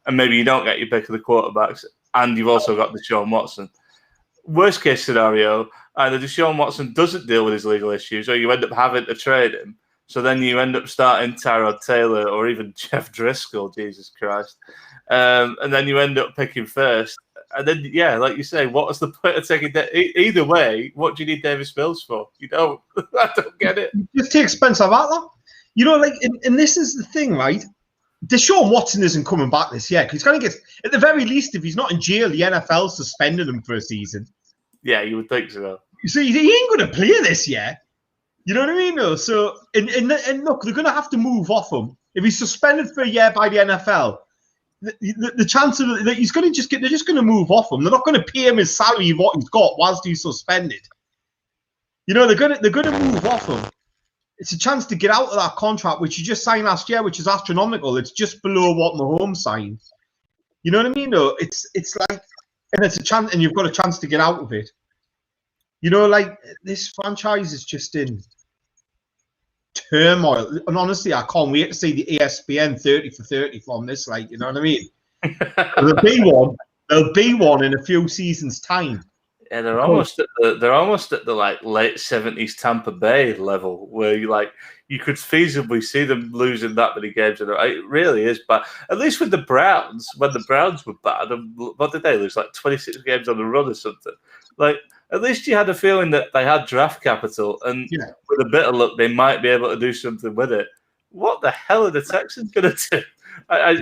and maybe you don't get your pick of the quarterbacks, and you've also got Deshaun Watson. Worst case scenario, either Deshaun Watson doesn't deal with his legal issues, or you end up having to trade him. So then you end up starting Tyrod Taylor or even Jeff Driscoll, Jesus Christ. And then you end up picking first. And then, yeah, like you say, what was the point of taking either way, what do you need Davis Mills for? You don't. I don't get it.
It's too expensive out there. You know, like, and this is the thing, right? Deshaun Watson isn't coming back this year because he's going to get, at the very least, if he's not in jail, the NFL suspended him for a season.
Yeah, you would think so.
So he ain't going to play this year. You know what I mean? No. So, and look, they're going to have to move off him. If he's suspended for a year by the NFL, the chance of that he's going to they're just going to move off him. They're not going to pay him his salary of what he's got whilst he's suspended. You know, they're going to move off him. It's a chance to get out of that contract, which you just signed last year, which is astronomical. It's just below what Mahomes signed. You know what I mean? No, it's like, and it's a chance, and you've got a chance to get out of it. You know, like, this franchise is just in turmoil. And honestly, I can't wait to see the ESPN 30 for 30 from this. Like, you know what I mean? There'll be one in a few seasons' time.
Yeah, they're almost at the like late 70s Tampa Bay level where you could feasibly see them losing that many games in a row. It really is bad. At least with the Browns, when the Browns were bad, and what did they lose? Like 26 games on the run or something. Like, at least you had a feeling that they had draft capital, and with a bit of luck, they might be able to do something with it. What the hell are the Texans going to do? I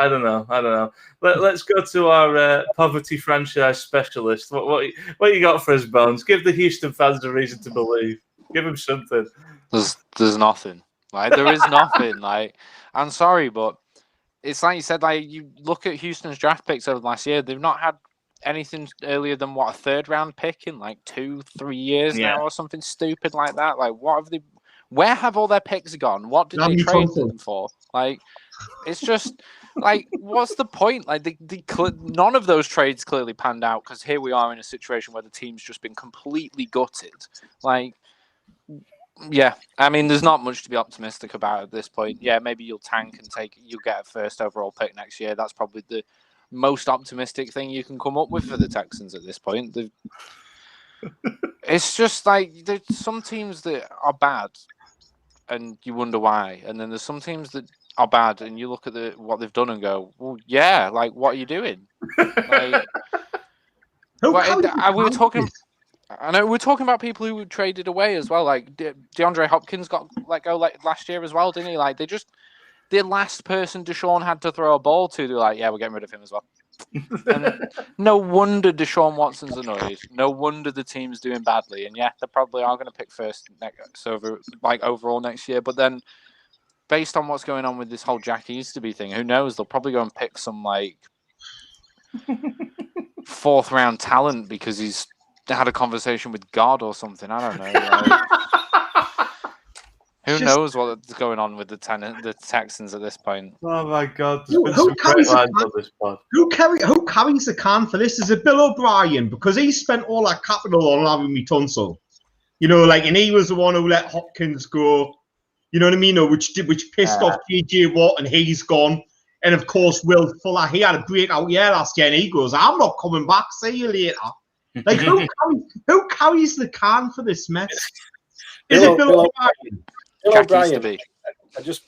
don't know. Let's go to our poverty franchise specialist. What you got for us, Bones? Give the Houston fans a reason to believe. Give them something.
There's nothing. Like, there is nothing. Like, I'm sorry, but it's like you said. Like, you look at Houston's draft picks over the last year; they've not had anything earlier than a 3rd-round pick in like 2-3 years now, or something stupid like that. Like, what have they? Where have all their picks gone? What did they trade them for? Like, it's just like, what's the point? Like, none of those trades clearly panned out because here we are in a situation where the team's just been completely gutted. Like, yeah, I mean, there's not much to be optimistic about at this point. Yeah, maybe you'll tank and you'll get a 1st overall pick next year. That's probably the most optimistic thing you can come up with for the Texans at this point. It's just like there's some teams that are bad, and you wonder why, and then there's some teams that are bad, and you look at what they've done and go, "Well, yeah, like what are you doing?" Like, we were talking. I know we're talking about people who were traded away as well. Like DeAndre Hopkins got let go like last year as well, didn't he? Like the last person Deshaun had to throw a ball to, they're like, yeah, we're getting rid of him as well. And no wonder Deshaun Watson's annoyed. No wonder the team's doing badly. And yeah, they probably are going to pick 1st overall next year. But then, based on what's going on with this whole Jack Easterby thing, who knows? They'll probably go and pick some like 4th-round talent because he's had a conversation with God or something. I don't know. Like, who knows what's going on with the Texans at this point?
Oh my God! Who carries
the can for this? Is it Bill O'Brien? Because he spent all that capital on having me tonsil. And he was the one who let Hopkins go. You know what I mean? Which pissed off JJ Watt, and he's gone. And of course, Will Fuller, he had a breakout year last year, and he goes, "I'm not coming back. See you later." Like, who carries the can for this mess? Is it Bill O'Brien?
Bill O'Brien. I just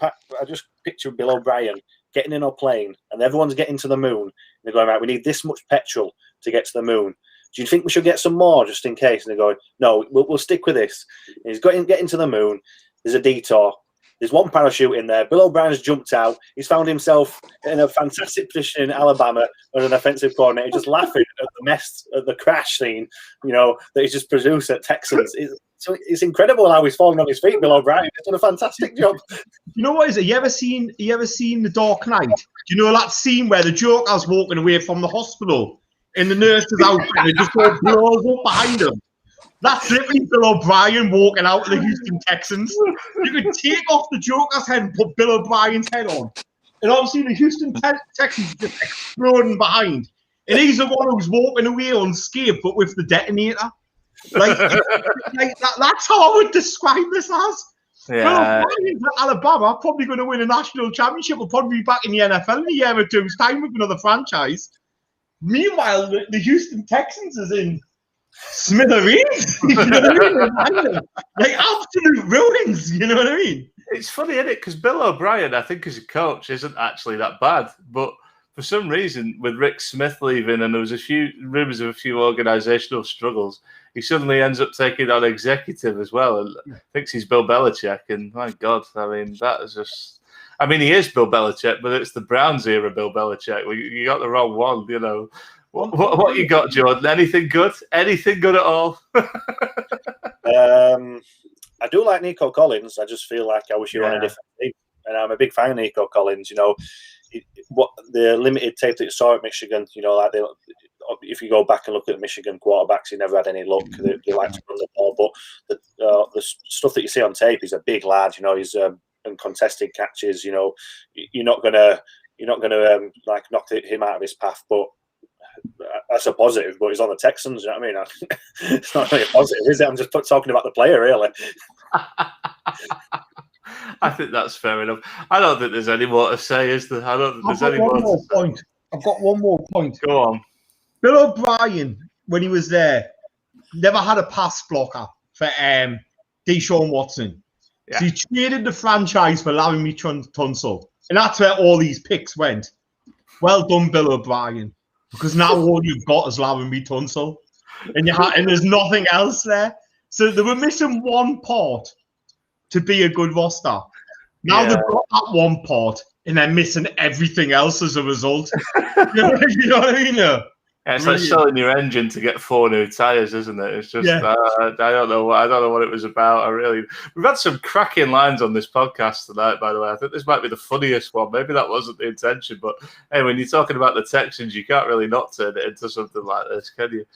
picture Bill O'Brien getting in a plane, and everyone's getting to the moon. And they're going, right, we need this much petrol to get to the moon. Do you think we should get some more just in case? And they're going, no, we'll stick with this. And he's getting to the moon. There's a detour. There's one parachute in there. Bill O'Brien's jumped out. He's found himself in a fantastic position in Alabama as an offensive coordinator, just laughing at the mess, at the crash scene, that he's just produced at Texans. So it's incredible how he's fallen on his feet, Bill O'Brien. He's done a fantastic job.
You know what is it? You ever seen The Dark Knight? Do you know that scene where the Joker's walking away from the hospital and the nurse is out and it just all blows up behind him? That's literally Bill O'Brien walking out of the Houston Texans. You could take off the Joker's head and put Bill O'Brien's head on. And obviously the Houston Texans just exploding behind. And he's the one who's walking away unscathed, but with the detonator. That's how I would describe this as.
Yeah.
Bill Alabama probably going to win a national championship. Will probably be back in the NFL in a year or two's time with another franchise. Meanwhile, the Houston Texans is in smithereens. You know what I mean? Like absolute ruins. You know what I mean?
It's funny, isn't it? Because Bill O'Brien, I think, as a coach, isn't actually that bad, but for some reason, with Rick Smith leaving, and there was a few rumors of a few organizational struggles, he suddenly ends up taking on executive as well, and thinks he's Bill Belichick. And my God, I mean, that is just. I mean, he is Bill Belichick, but it's the Browns era Bill Belichick. You got the wrong one, you know. What you got, Jordan? Anything good? Anything good at all?
I do like Nico Collins. I just feel like I wish he were on a different team. And I'm a big fan of Nico Collins. You know, what the limited tape that you saw at Michigan, you know, like if you go back and look at Michigan quarterbacks, he never had any luck. They like to run the ball, but the stuff that you see on tape, he's a big lad. You know, he's uncontested catches. You know, you're not gonna like knock him out of his path, but. That's a positive, but he's on the Texans. You know what I mean? It's not really a positive, is it? I'm just talking about the player, really.
I think that's fair enough. I don't think there's any more to say, is there? I don't think there's any more
point. I've got one more point.
Go on.
Bill O'Brien, when he was there, never had a pass blocker for Deshaun Watson.
Yeah.
So he traded the franchise for Larry Tunsil. And that's where all these picks went. Well done, Bill O'Brien. Because now all you've got is Larry Tunsil. And there's nothing else there. So they were missing one part to be a good roster. Now they've got that one part, and they're missing everything else as a result. You know what I mean? Yeah,
it's like selling your engine to get 4 new tires, isn't it? It's just I don't know what it was about. We've had some cracking lines on this podcast tonight, by the way. I think this might be the funniest one. Maybe that wasn't the intention, but hey, when you're talking about the Texans, you can't really not turn it into something like this, can you?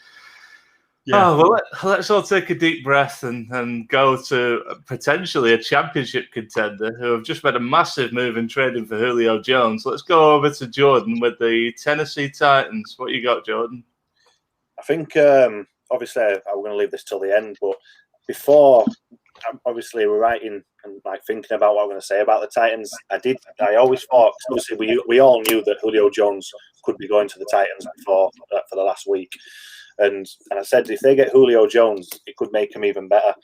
Yeah. Oh, well, let's all take a deep breath and go to potentially a championship contender who have just made a massive move in trading for Julio Jones. Let's go over to Jordan with the Tennessee Titans. What you got, Jordan?
I think, obviously, I'm going to leave this till the end, but before, obviously, we're writing and thinking about what I'm going to say about the Titans. I always thought, obviously, we all knew that Julio Jones could be going to the Titans for the last week. And I said, if they get Julio Jones, it could make him even better.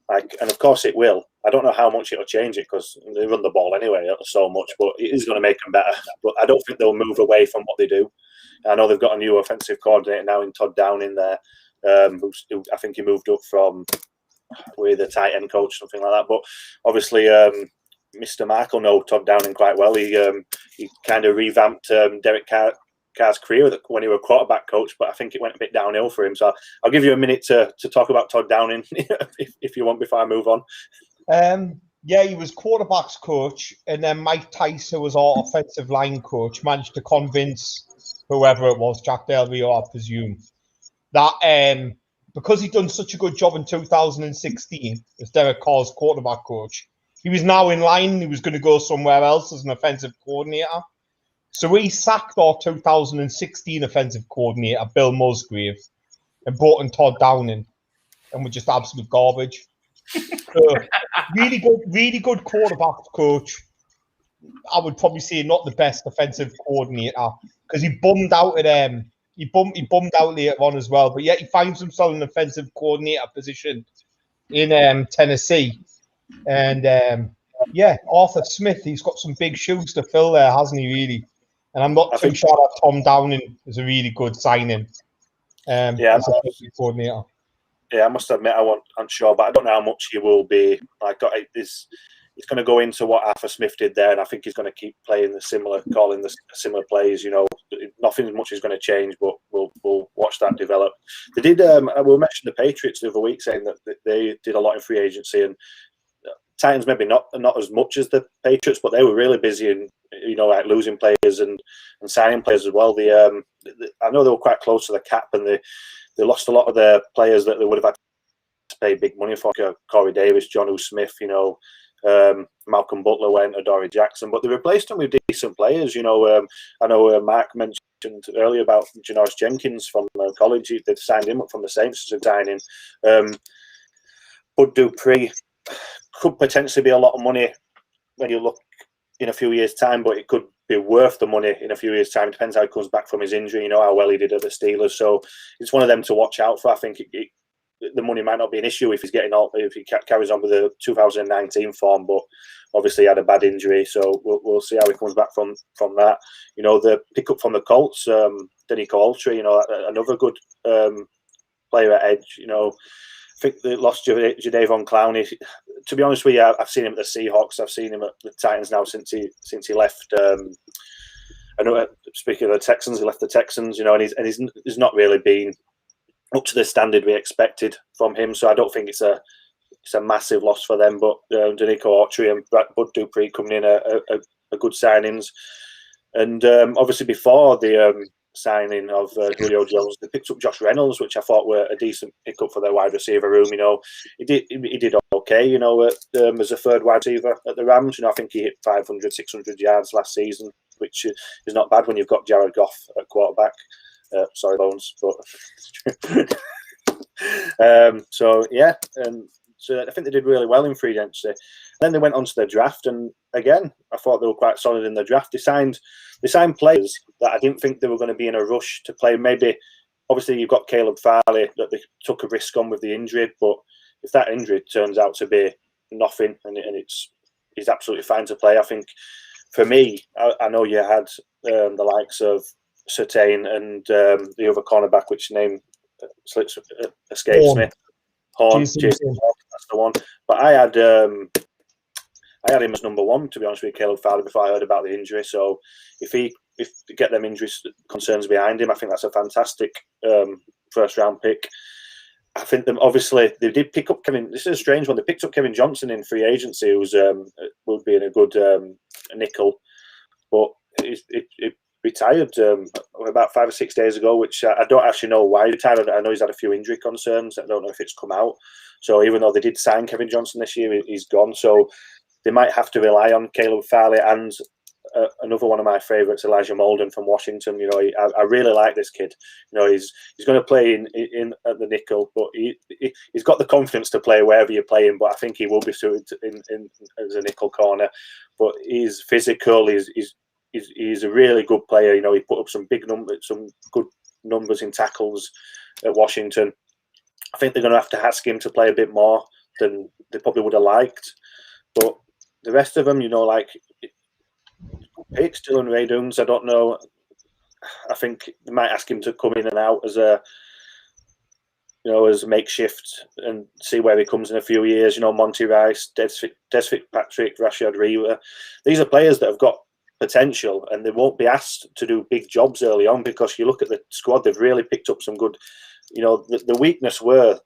And of course it will. I don't know how much it'll change it because they run the ball anyway so much, but it is going to make them better. But I don't think they'll move away from what they do. I know they've got a new offensive coordinator now in Todd Downing there, who I think he moved up from with a tight end coach, something like that. But obviously, Mr. Mark will know Todd Downing quite well. He kind of revamped Derek Carr's career when he was a quarterback coach, but I think it went a bit downhill for him. So I'll give you a minute to talk about Todd Downing if you want before I move on.
Yeah, he was quarterbacks coach, and then Mike Tice, who was our offensive line coach, managed to convince whoever it was, Jack Del Rio, I presume, that because he'd done such a good job in 2016 as Derek Carr's quarterback coach, he was now in line. He was going to go somewhere else as an offensive coordinator. So we sacked our 2016 offensive coordinator, Bill Musgrave, and brought in Todd Downing, and we're just absolute garbage. So, really good quarterback coach. I would probably say not the best offensive coordinator because he bummed out at he bummed out later on as well. But yet he finds himself in an offensive coordinator position in Tennessee, and Arthur Smith. He's got some big shoes to fill there, hasn't he? Really. And I'm not too sure that Tom Downing is a really good signing as a coordinator.
Yeah, I must admit I'm sure, but I don't know how much he will be. He's going to go into what Arthur Smith did there, and I think he's going to keep playing calling the similar plays. You know, nothing much is going to change, but we'll watch that develop. They did. We mentioned the Patriots the other week, saying that they did a lot in free agency, and Titans maybe not as much as the Patriots, but they were really busy in losing players and signing players as well. I know they were quite close to the cap, and they lost a lot of their players that they would have had to pay big money for. Corey Davis, Jonnu Smith, Malcolm Butler went, Adoree Jackson, but they replaced them with decent players. I know Mark mentioned earlier about Janoris Jenkins from college. They've signed him up from the Saints as a signing. Bud Dupree could potentially be a lot of money when you look in a few years' time, but it could be worth the money in a few years' time. It depends how he comes back from his injury, how well he did at the Steelers. So it's one of them to watch out for. I think the money might not be an issue if he carries on with the 2019 form, but obviously he had a bad injury, so we'll see how he comes back from that. The pickup from the Colts, Denico Autry, another good player at edge. I think they lost Jadeveon Clowney. To be honest with you, I've seen him at the Seahawks. I've seen him at the Titans now since he left. I know. Speaking of the Texans, he left the Texans. And he's not really been up to the standard we expected from him. So I don't think it's a massive loss for them. But Denico Autry and Bud Dupree coming in are good signings. And obviously before the signing of Julio Jones, they picked up Josh Reynolds, which I thought were a decent pickup for their wide receiver room. He did okay, as a third wide receiver at the Rams. I think he hit 500, 600 yards last season, which is not bad when you've got Jared Goff at quarterback. Sorry, Bones, but so I think they did really well in free agency. Then they went on to their draft, and again, I thought they were quite solid in the draft. They signed players that I didn't think they were going to be in a rush to play maybe obviously you've got Caleb Farley that they took a risk on with the injury, but if that injury turns out to be nothing and he's absolutely fine to play, I think for me, I know you had the likes of Surtain and the other cornerback, which name escapes me. Horn, Jason Horn, that's the one. But I had him as number one, to be honest with you, Caleb Farley, before I heard about the injury. So if they get them injury concerns behind him, I think that's a fantastic first round pick. I think obviously they did pick up Kevin. This is a strange one. They picked up Kevin Johnson in free agency, who's would be in a good nickel, but it retired about 5 or 6 days ago, which I don't actually know why he retired. I know he's had a few injury concerns. I don't know if it's come out. So even though they did sign Kevin Johnson this year, he's gone. So they might have to rely on Caleb Farley and another one of my favourites, Elijah Molden from Washington. You know, I really like this kid. You know, he's going to play in at the nickel, but he's got the confidence to play wherever you're playing. But I think he will be suited in as a nickel corner. But he's physical. He's a really good player. You know, he put up some good numbers in tackles at Washington. I think they're going to have to ask him to play a bit more than they probably would have liked. But the rest of them, you know, like picks Dylan Raduns, I don't know. I think they might ask him to come in and out as a makeshift and see where he comes in a few years. You know, Monty Rice, Des Fitzpatrick, Rashad Reaver. These are players that have got potential and they won't be asked to do big jobs early on, because you look at the squad, they've really picked up some good, you know, the weakness were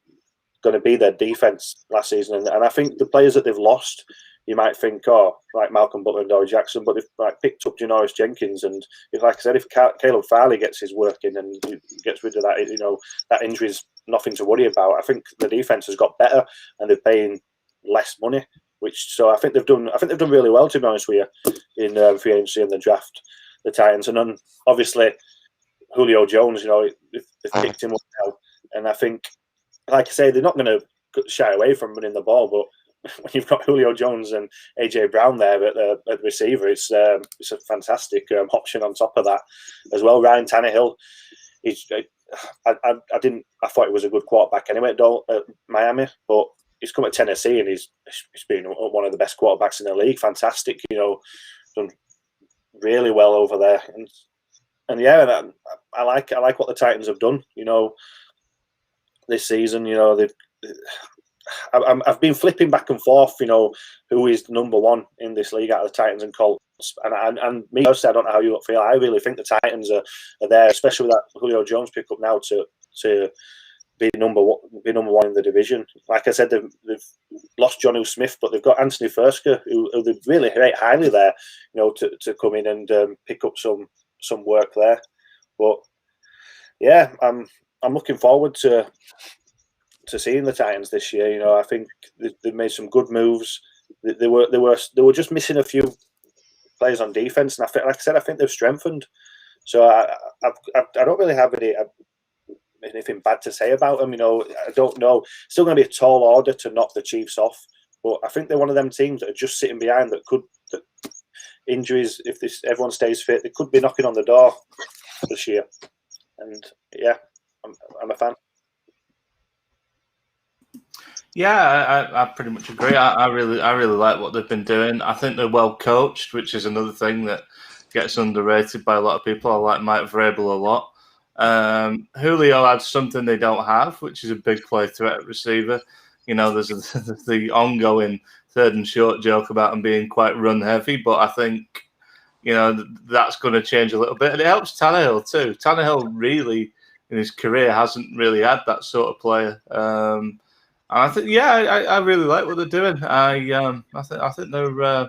going to be their defense last season. And I think the players that they've lost, you might think, oh, like Malcolm Butler and Dory Jackson, but they've like picked up Janoris Jenkins. And if, like I said, if Caleb Farley gets his work in and gets rid of that, you know, that injury is nothing to worry about. I think the defense has got better and they're paying less money. So I think they've done really well, to be honest with you, in free agency and the draft, the Titans. And then obviously Julio Jones, you know, they've picked him up now. And I think, like I say, they're not going to shy away from running the ball, but when you've got Julio Jones and AJ Brown there at the receiver, it's a fantastic option on top of that as well. Ryan Tannehill, I thought he was a good quarterback anyway at Miami, but he's come at Tennessee and he's been one of the best quarterbacks in the league. Fantastic, you know, done really well over there. And yeah, I like what the Titans have done, you know, this season. You know, I've been flipping back and forth, you know, who is number one in this league out of the Titans and Colts. And me personally, I don't know how you feel. I really think the Titans are there, especially with that Julio Jones pick up now to be number one in the division. Like I said, they've lost Jonnu Smith, but they've got Anthony Fursker, who they really rate highly there, you know, to come in and pick up some work there. But yeah, I'm looking forward to seeing the Titans this year. You know, I think they've made some good moves. They were just missing a few players on defense, and like I said, I think they've strengthened. So I don't really have anything bad to say about them. You know, I don't know. Still going to be a tall order to knock the Chiefs off, but I think they're one of them teams that are just sitting behind that injuries, if everyone stays fit, they could be knocking on the door this year. And yeah, I'm a fan.
Yeah, I pretty much agree. I really like what they've been doing. I think they're well coached, which is another thing that gets underrated by a lot of people. I like Mike Vrabel a lot. Julio adds something they don't have, which is a big play threat receiver. You know, there's the ongoing third and short joke about him being quite run heavy, but I think, you know, that's going to change a little bit. And it helps Tannehill too. Tannehill really, in his career, hasn't really had that sort of player. And I think, yeah, I really like what they're doing. I think they're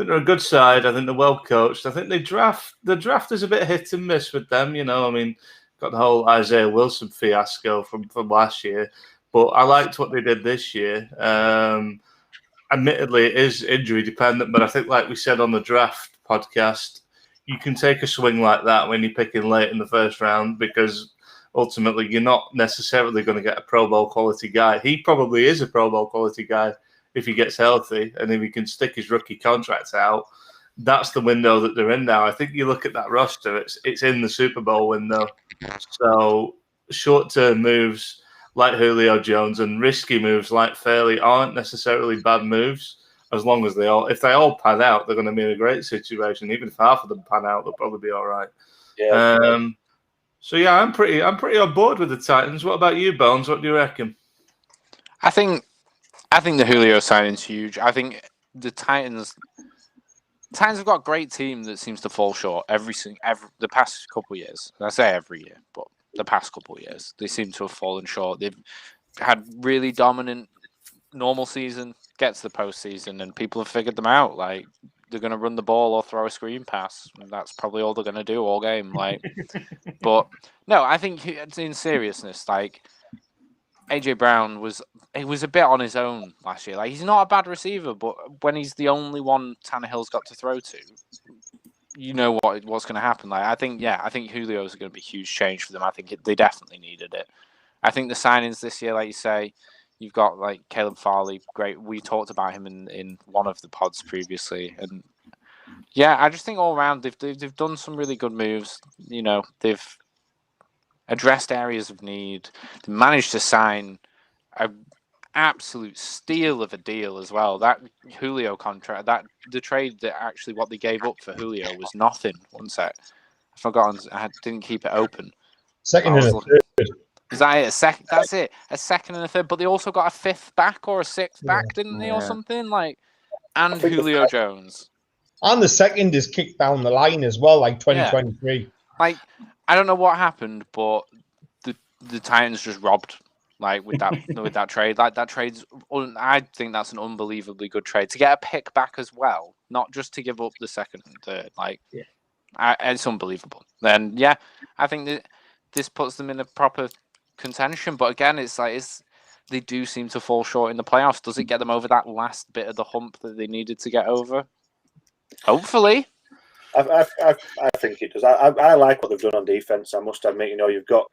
a good side. I think they're well coached. I think the draft is a bit hit and miss with them. You know, I mean, got the whole Isaiah Wilson fiasco from last year, but I liked what they did this year. Admittedly, it is injury dependent, but I think, like we said on the draft podcast, you can take a swing like that when you're picking late in the first round, because ultimately you're not necessarily going to get a Pro Bowl quality guy. He probably is a Pro Bowl quality guy if he gets healthy, and if he can stick his rookie contracts out, that's the window that they're in now. I think you look at that roster; it's in the Super Bowl window. So short-term moves like Julio Jones and risky moves like Fairley aren't necessarily bad moves, as long as if they all pan out, they're going to be in a great situation. Even if half of them pan out, they'll probably be all right.
Yeah.
So yeah, I'm pretty on board with the Titans. What about you, Bones? What do you reckon?
I think the Julio signing's huge. I think the Titans have got a great team that seems to fall short every the past couple of years. And I say every year, but the past couple of years they seem to have fallen short. They've had really dominant normal season, get to the postseason, and people have figured them out. Like, they're going to run the ball or throw a screen pass. And that's probably all they're going to do all game. Like, but no, I think in seriousness, like, AJ Brown was a bit on his own last year. Like, he's not a bad receiver, but when he's the only one Tannehill's got to throw to, you know what's going to happen. Like, I think Julio is going to be a huge change for them. I think they definitely needed it. I think the signings this year, like you say, you've got like Caleb Farley, great. We talked about him in one of the pods previously, and yeah, I just think all around they've done some really good moves. You know, they've addressed areas of need. They managed to sign a absolute steal of a deal as well. That Julio contract, the trade that actually what they gave up for Julio was nothing. One sec, I forgot. I didn't keep it open.
Second and a third.
Is that it? That's it. A second and a third, but they also got a fifth back or a sixth back, didn't they, or something like? And Julio Jones.
And the second is kicked down the line as well, like 2023.
Yeah. Like, I don't know what happened, but the Titans just robbed, like, with that trade. Like, that trade's, I think that's an unbelievably good trade to get a pick back as well, not just to give up the second and third. Like, it's unbelievable. Then I think that this puts them in a proper contention. But again, it's like they do seem to fall short in the playoffs. Does it get them over that last bit of the hump that they needed to get over? Hopefully.
I think it does. I like what they've done on defense. I must admit, you've got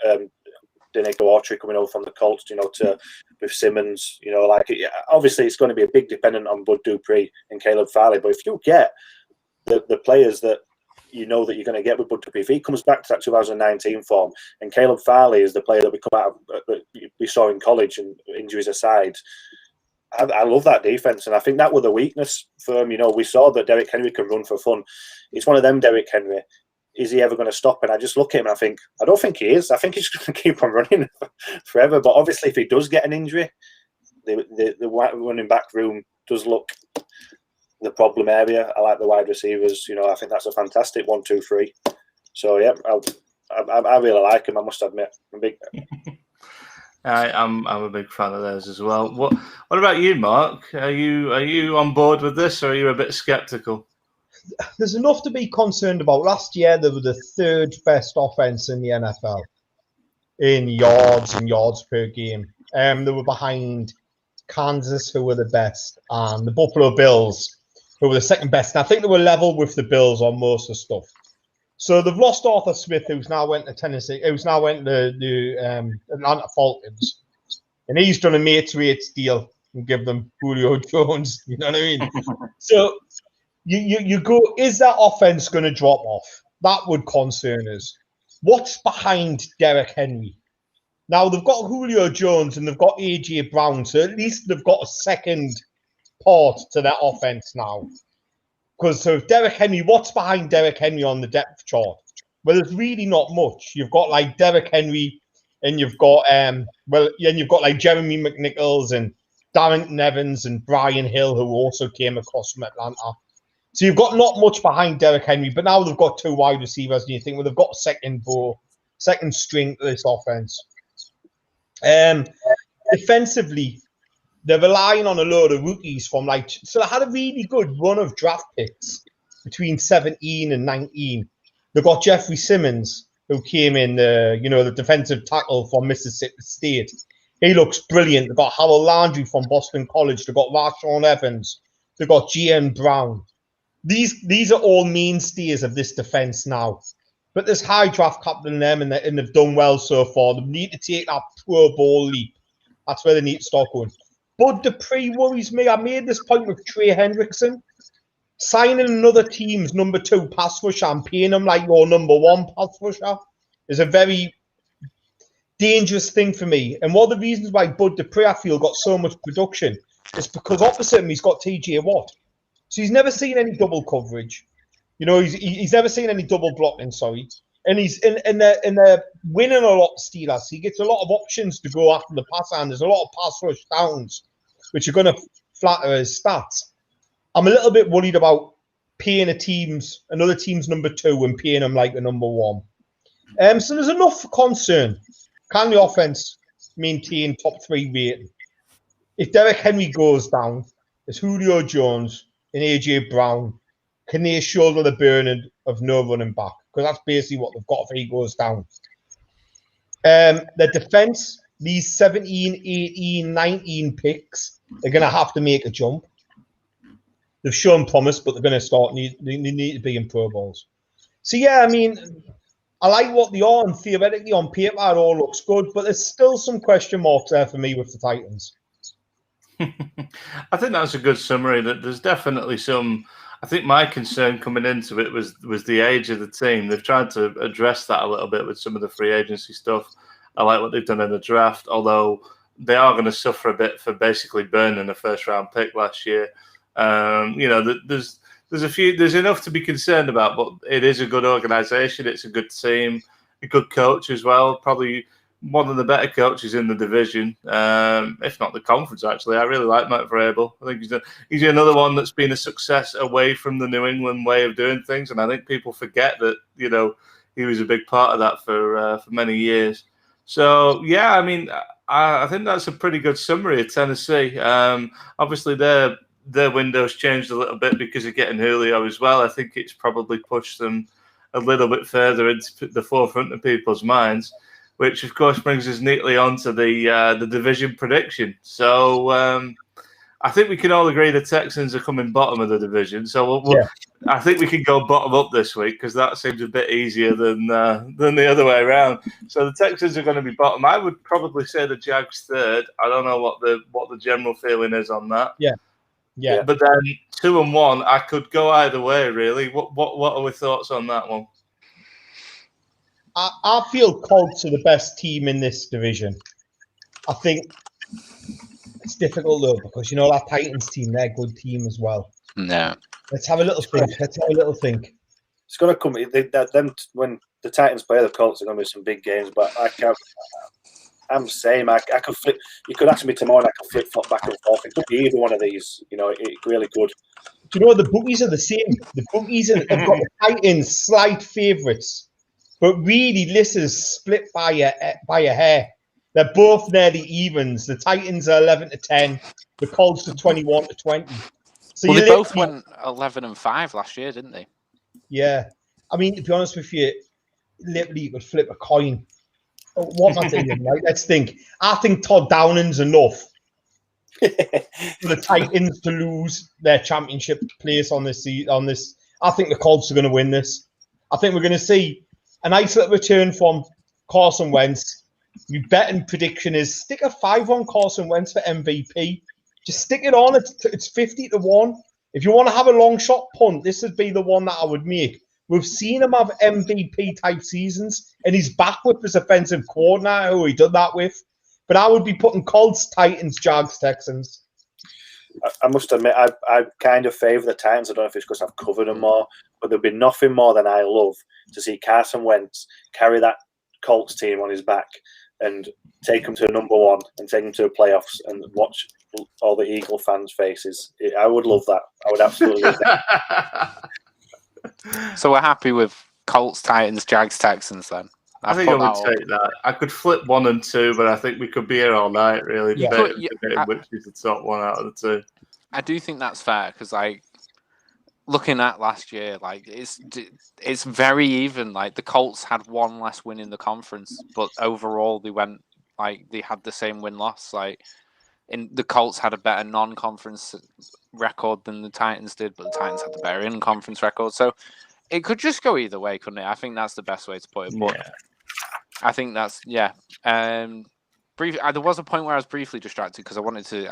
Denico Autry coming over from the Colts, with Simmons, obviously it's going to be a big dependent on Bud Dupree and Caleb Farley. But if you get the players that that you're going to get with Bud Dupree, if he comes back to that 2019 form, and Caleb Farley is the player that we saw in college, and injuries aside, I love that defense, and I think that was the weakness for him. We saw that Derrick Henry can run for fun. It's one of them, Derrick Henry. Is he ever going to stop? And I just look at him and I think, I don't think he is. I think he's going to keep on running forever. But obviously, if he does get an injury, the running back room does look the problem area. I like the wide receivers. I think that's a fantastic 1, 2, 3. So yeah, I really like him. I must admit,
I'm a big fan of theirs as well. What about you, Mark? Are you on board with this, or are you a bit skeptical?
There's enough to be concerned about. Last year, they were the third best offense in the NFL in yards and yards per game. They were behind Kansas, who were the best, and the Buffalo Bills, who were the second best. And I think they were level with the Bills on most of the stuff. So they've lost Arthur Smith, who's now went to Tennessee, who's now went to the Atlanta Falcons, and he's done a mates deal and give them Julio Jones. You know what I mean? So you go, is that offense going to drop off? That would concern us. What's behind Derrick Henry? Now they've got Julio Jones and they've got AJ Brown, so at least they've got a second part to that offense now. Because so Derrick Henry, what's behind Derrick Henry on the depth chart? Well, there's really not much. You've got like Derrick Henry, and you've got you've got like Jeremy McNichols and Darrington Evans and Brian Hill, who also came across from Atlanta. So you've got not much behind Derrick Henry, but now they've got two wide receivers, and you think, well, they've got a second string to this offense. Defensively, they're relying on a load of rookies so they had a really good run of draft picks between 17 and 19. They've got Jeffrey Simmons, who came in, the defensive tackle from Mississippi State. He looks brilliant. They've got Harold Landry from Boston College. They've got Rashawn Evans. They've got G.N. Brown. These are all mainstays of this defense now. But there's high draft capital in them, and they've done well so far. They need to take that Pro Bowl leap. That's where they need to start going. Bud Dupree worries me. I made this point with Trey Hendrickson. signing another team's number 2 pass rusher and paying them like your number 1 pass rusher is a very dangerous thing for me. And one of the reasons why Bud Dupree, I feel, got so much production is because opposite him, he's got TJ Watt. So he's never seen any double coverage. You know, he's never seen any double blocking, sorry. And he's in they're winning a lot, Steelers. He gets a lot of options to go after the passer, and there's a lot of pass rush downs, which are going to flatter his stats. I'm a little bit worried about paying another team's number 2 and paying him like a number 1. So there's enough for concern. Can the offense maintain top 3 rating? If Derek Henry goes down, it's Julio Jones and AJ Brown. Can they shoulder the burden of no running back? Because that's basically what they've got if he goes down. The defense, these 17, 18, 19 picks, they're going to have to make a jump. They've shown promise, but they're going to they need to be in Pro Bowls. So, yeah, I mean, I like what they are, and theoretically on paper it all looks good, but there's still some question marks there for me with the Titans.
I think that's a good summary. That there's definitely some. I think my concern coming into it was the age of the team. They've tried to address that a little bit with some of the free agency stuff. I like what they've done in the draft, although they are going to suffer a bit for basically burning a first-round pick last year. You know, there's enough to be concerned about, but it is a good organisation. It's a good team, a good coach as well. Probably one of the better coaches in the division, if not the conference, actually. I really like Matt Vrabel. I think he's another one that's been a success away from the New England way of doing things, and I think people forget that, you know, he was a big part of that for many years. So, yeah, I mean, I think that's a pretty good summary of Tennessee. Obviously, their window's changed a little bit because of getting Julio as well. I think it's probably pushed them a little bit further into the forefront of people's minds, which, of course, brings us neatly onto the division prediction. So I think we can all agree the Texans are coming bottom of the division. So I think we can go bottom up this week because that seems a bit easier than the other way around. So the Texans are going to be bottom. I would probably say the Jags third. I don't know what the general feeling is on that.
Yeah.
But then 2 and 1, I could go either way, really. What are our thoughts on that one?
I feel Colts are the best team in this division. I think it's difficult though because you know that Titans team, they're a good team as well.
No.
Let's have a little think.
It's going to come. Them when the Titans play the Colts, are going to be some big games. But I'm saying I could flip. You could ask me tomorrow, and I could flip flop back and forth. It could be either one of these. You know, it really could.
Do you know the bookies are the same? The bookies have got the Titans slight favourites. But really, this is split by a hair. They're both nearly evens. The Titans are 11-10. The Colts are 21-20. So
well, they both went 11-5 last year, didn't they?
Yeah. I mean, to be honest with you, literally you could flip a coin. What am I thinking? Right? Let's think. I think Todd Downing's enough for the Titans to lose their championship place on this. I think the Colts are going to win this. I think we're going to see a nice little return from Carson Wentz. Your betting prediction is stick a 5 on Carson Wentz for MVP. Just stick it on. It's 50-1. If you want to have a long shot punt, this would be the one that I would make. We've seen him have MVP type seasons, and he's back with his offensive coordinator who he did that with. But I would be putting Colts, Titans, Jags, Texans.
I must admit, I kind of favour the Titans. I don't know if it's because I've covered them more, but there'd be nothing more than I love to see Carson Wentz carry that Colts team on his back and take them to number 1 and take them to the playoffs and watch all the Eagle fans' faces. I would love that. I would absolutely love that.
So we're happy with Colts, Titans, Jags, Texans then?
I think I would take that. I could flip 1 and 2, but I think we could be here all night, really, debating which is the top one out of the 2.
I do think that's fair because, like, looking at last year, like it's very even. Like the Colts had 1 less win in the conference, but overall they had the same win-loss. Like, the Colts had a better non-conference record than the Titans did, but the Titans had the better in-conference record. So it could just go either way, couldn't it? I think that's the best way to put it. But I think that's there was a point where I was briefly distracted because I wanted to.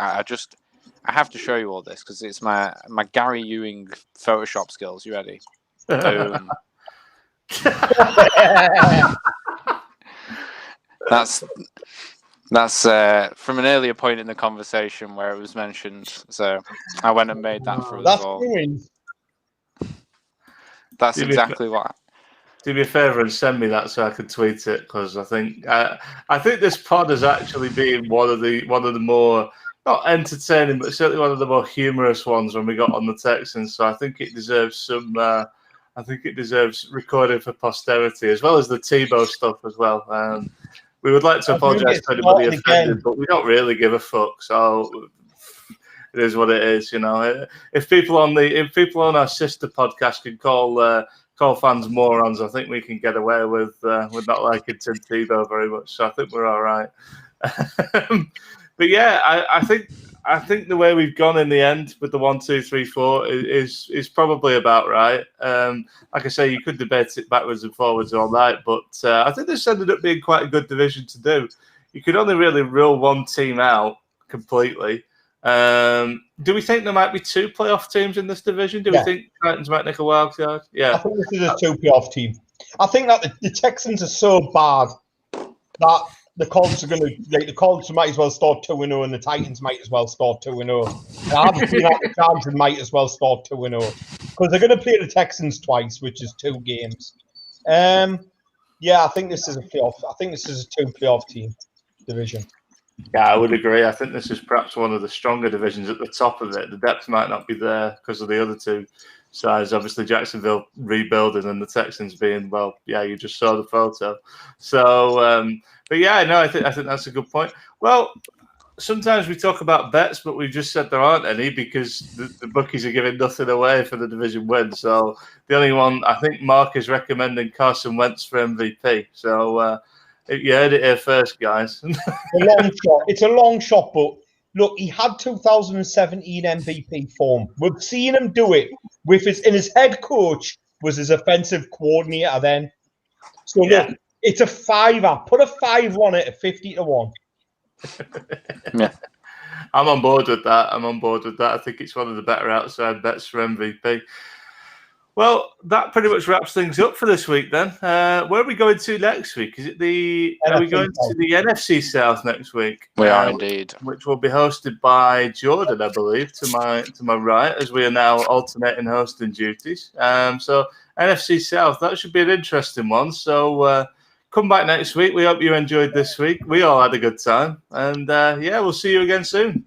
I have to show you all this because it's my Gary Ewing Photoshop skills. You ready? Boom. That's from an earlier point in the conversation where it was mentioned. So I went and made that for us all.
Ruined.
That's exactly what.
Do me a favour and send me that so I can tweet it, because I think this pod has actually been one of the more, not entertaining, but certainly one of the more humorous ones when we got on the Texans. So I think it deserves some. I think it deserves recording for posterity, as well as the Tebow stuff as well. We would like to apologise to anybody offended, but we don't really give a fuck. So it is what it is, you know. If people on our sister podcast can call fans morons, I think we can get away with not liking Tim Tebow very much. So I think we're all right. But yeah, I think the way we've gone in the end with the 1, 2, 3, 4 is probably about right. Like I say, you could debate it backwards and forwards all night, but I think this ended up being quite a good division to do. You could only really rule one team out completely. Do we think there might be 2 playoff teams in this division? Do we think Titans might nick a wild card? Yeah,
I think this is a 2 playoff team. I think that the Texans are so bad that the Colts are going to, the Colts might as well start 2-0, and the Titans might as well start 2-0. And I have a feeling that the Chargers might as well start 2-0 because they're going to play the Texans twice, which is 2 games. Yeah, I think this is a playoff. I think this is a 2 playoff team division.
Yeah, I would agree. I think this is perhaps one of the stronger divisions at the top of it. The depth might not be there because of the other 2 sides. Obviously, Jacksonville rebuilding and the Texans being, well, yeah, you just saw the photo. So, but yeah, no, I think that's a good point. Well, sometimes we talk about bets, but we've just said there aren't any because the bookies are giving nothing away for the division win. So the only one, I think Mark is recommending Carson Wentz for MVP. So you heard it here first, guys.
It's a long shot, but look, he had 2017 MVP form. We've seen him do it with his head coach was his offensive coordinator then. So look, it's a 5-er. Put a 5 on it at 50-1.
Yeah,
I'm on board with that. I think it's one of the better outside bets for MVP. Well, that pretty much wraps things up for this week then. Where are we going to next week? Are we going to the NFC South next week?
We are indeed.
Which will be hosted by Jordan, I believe, to my right, as we are now alternating hosting duties. So NFC South, that should be an interesting one. So come back next week. We hope you enjoyed this week. We all had a good time. And we'll see you again soon.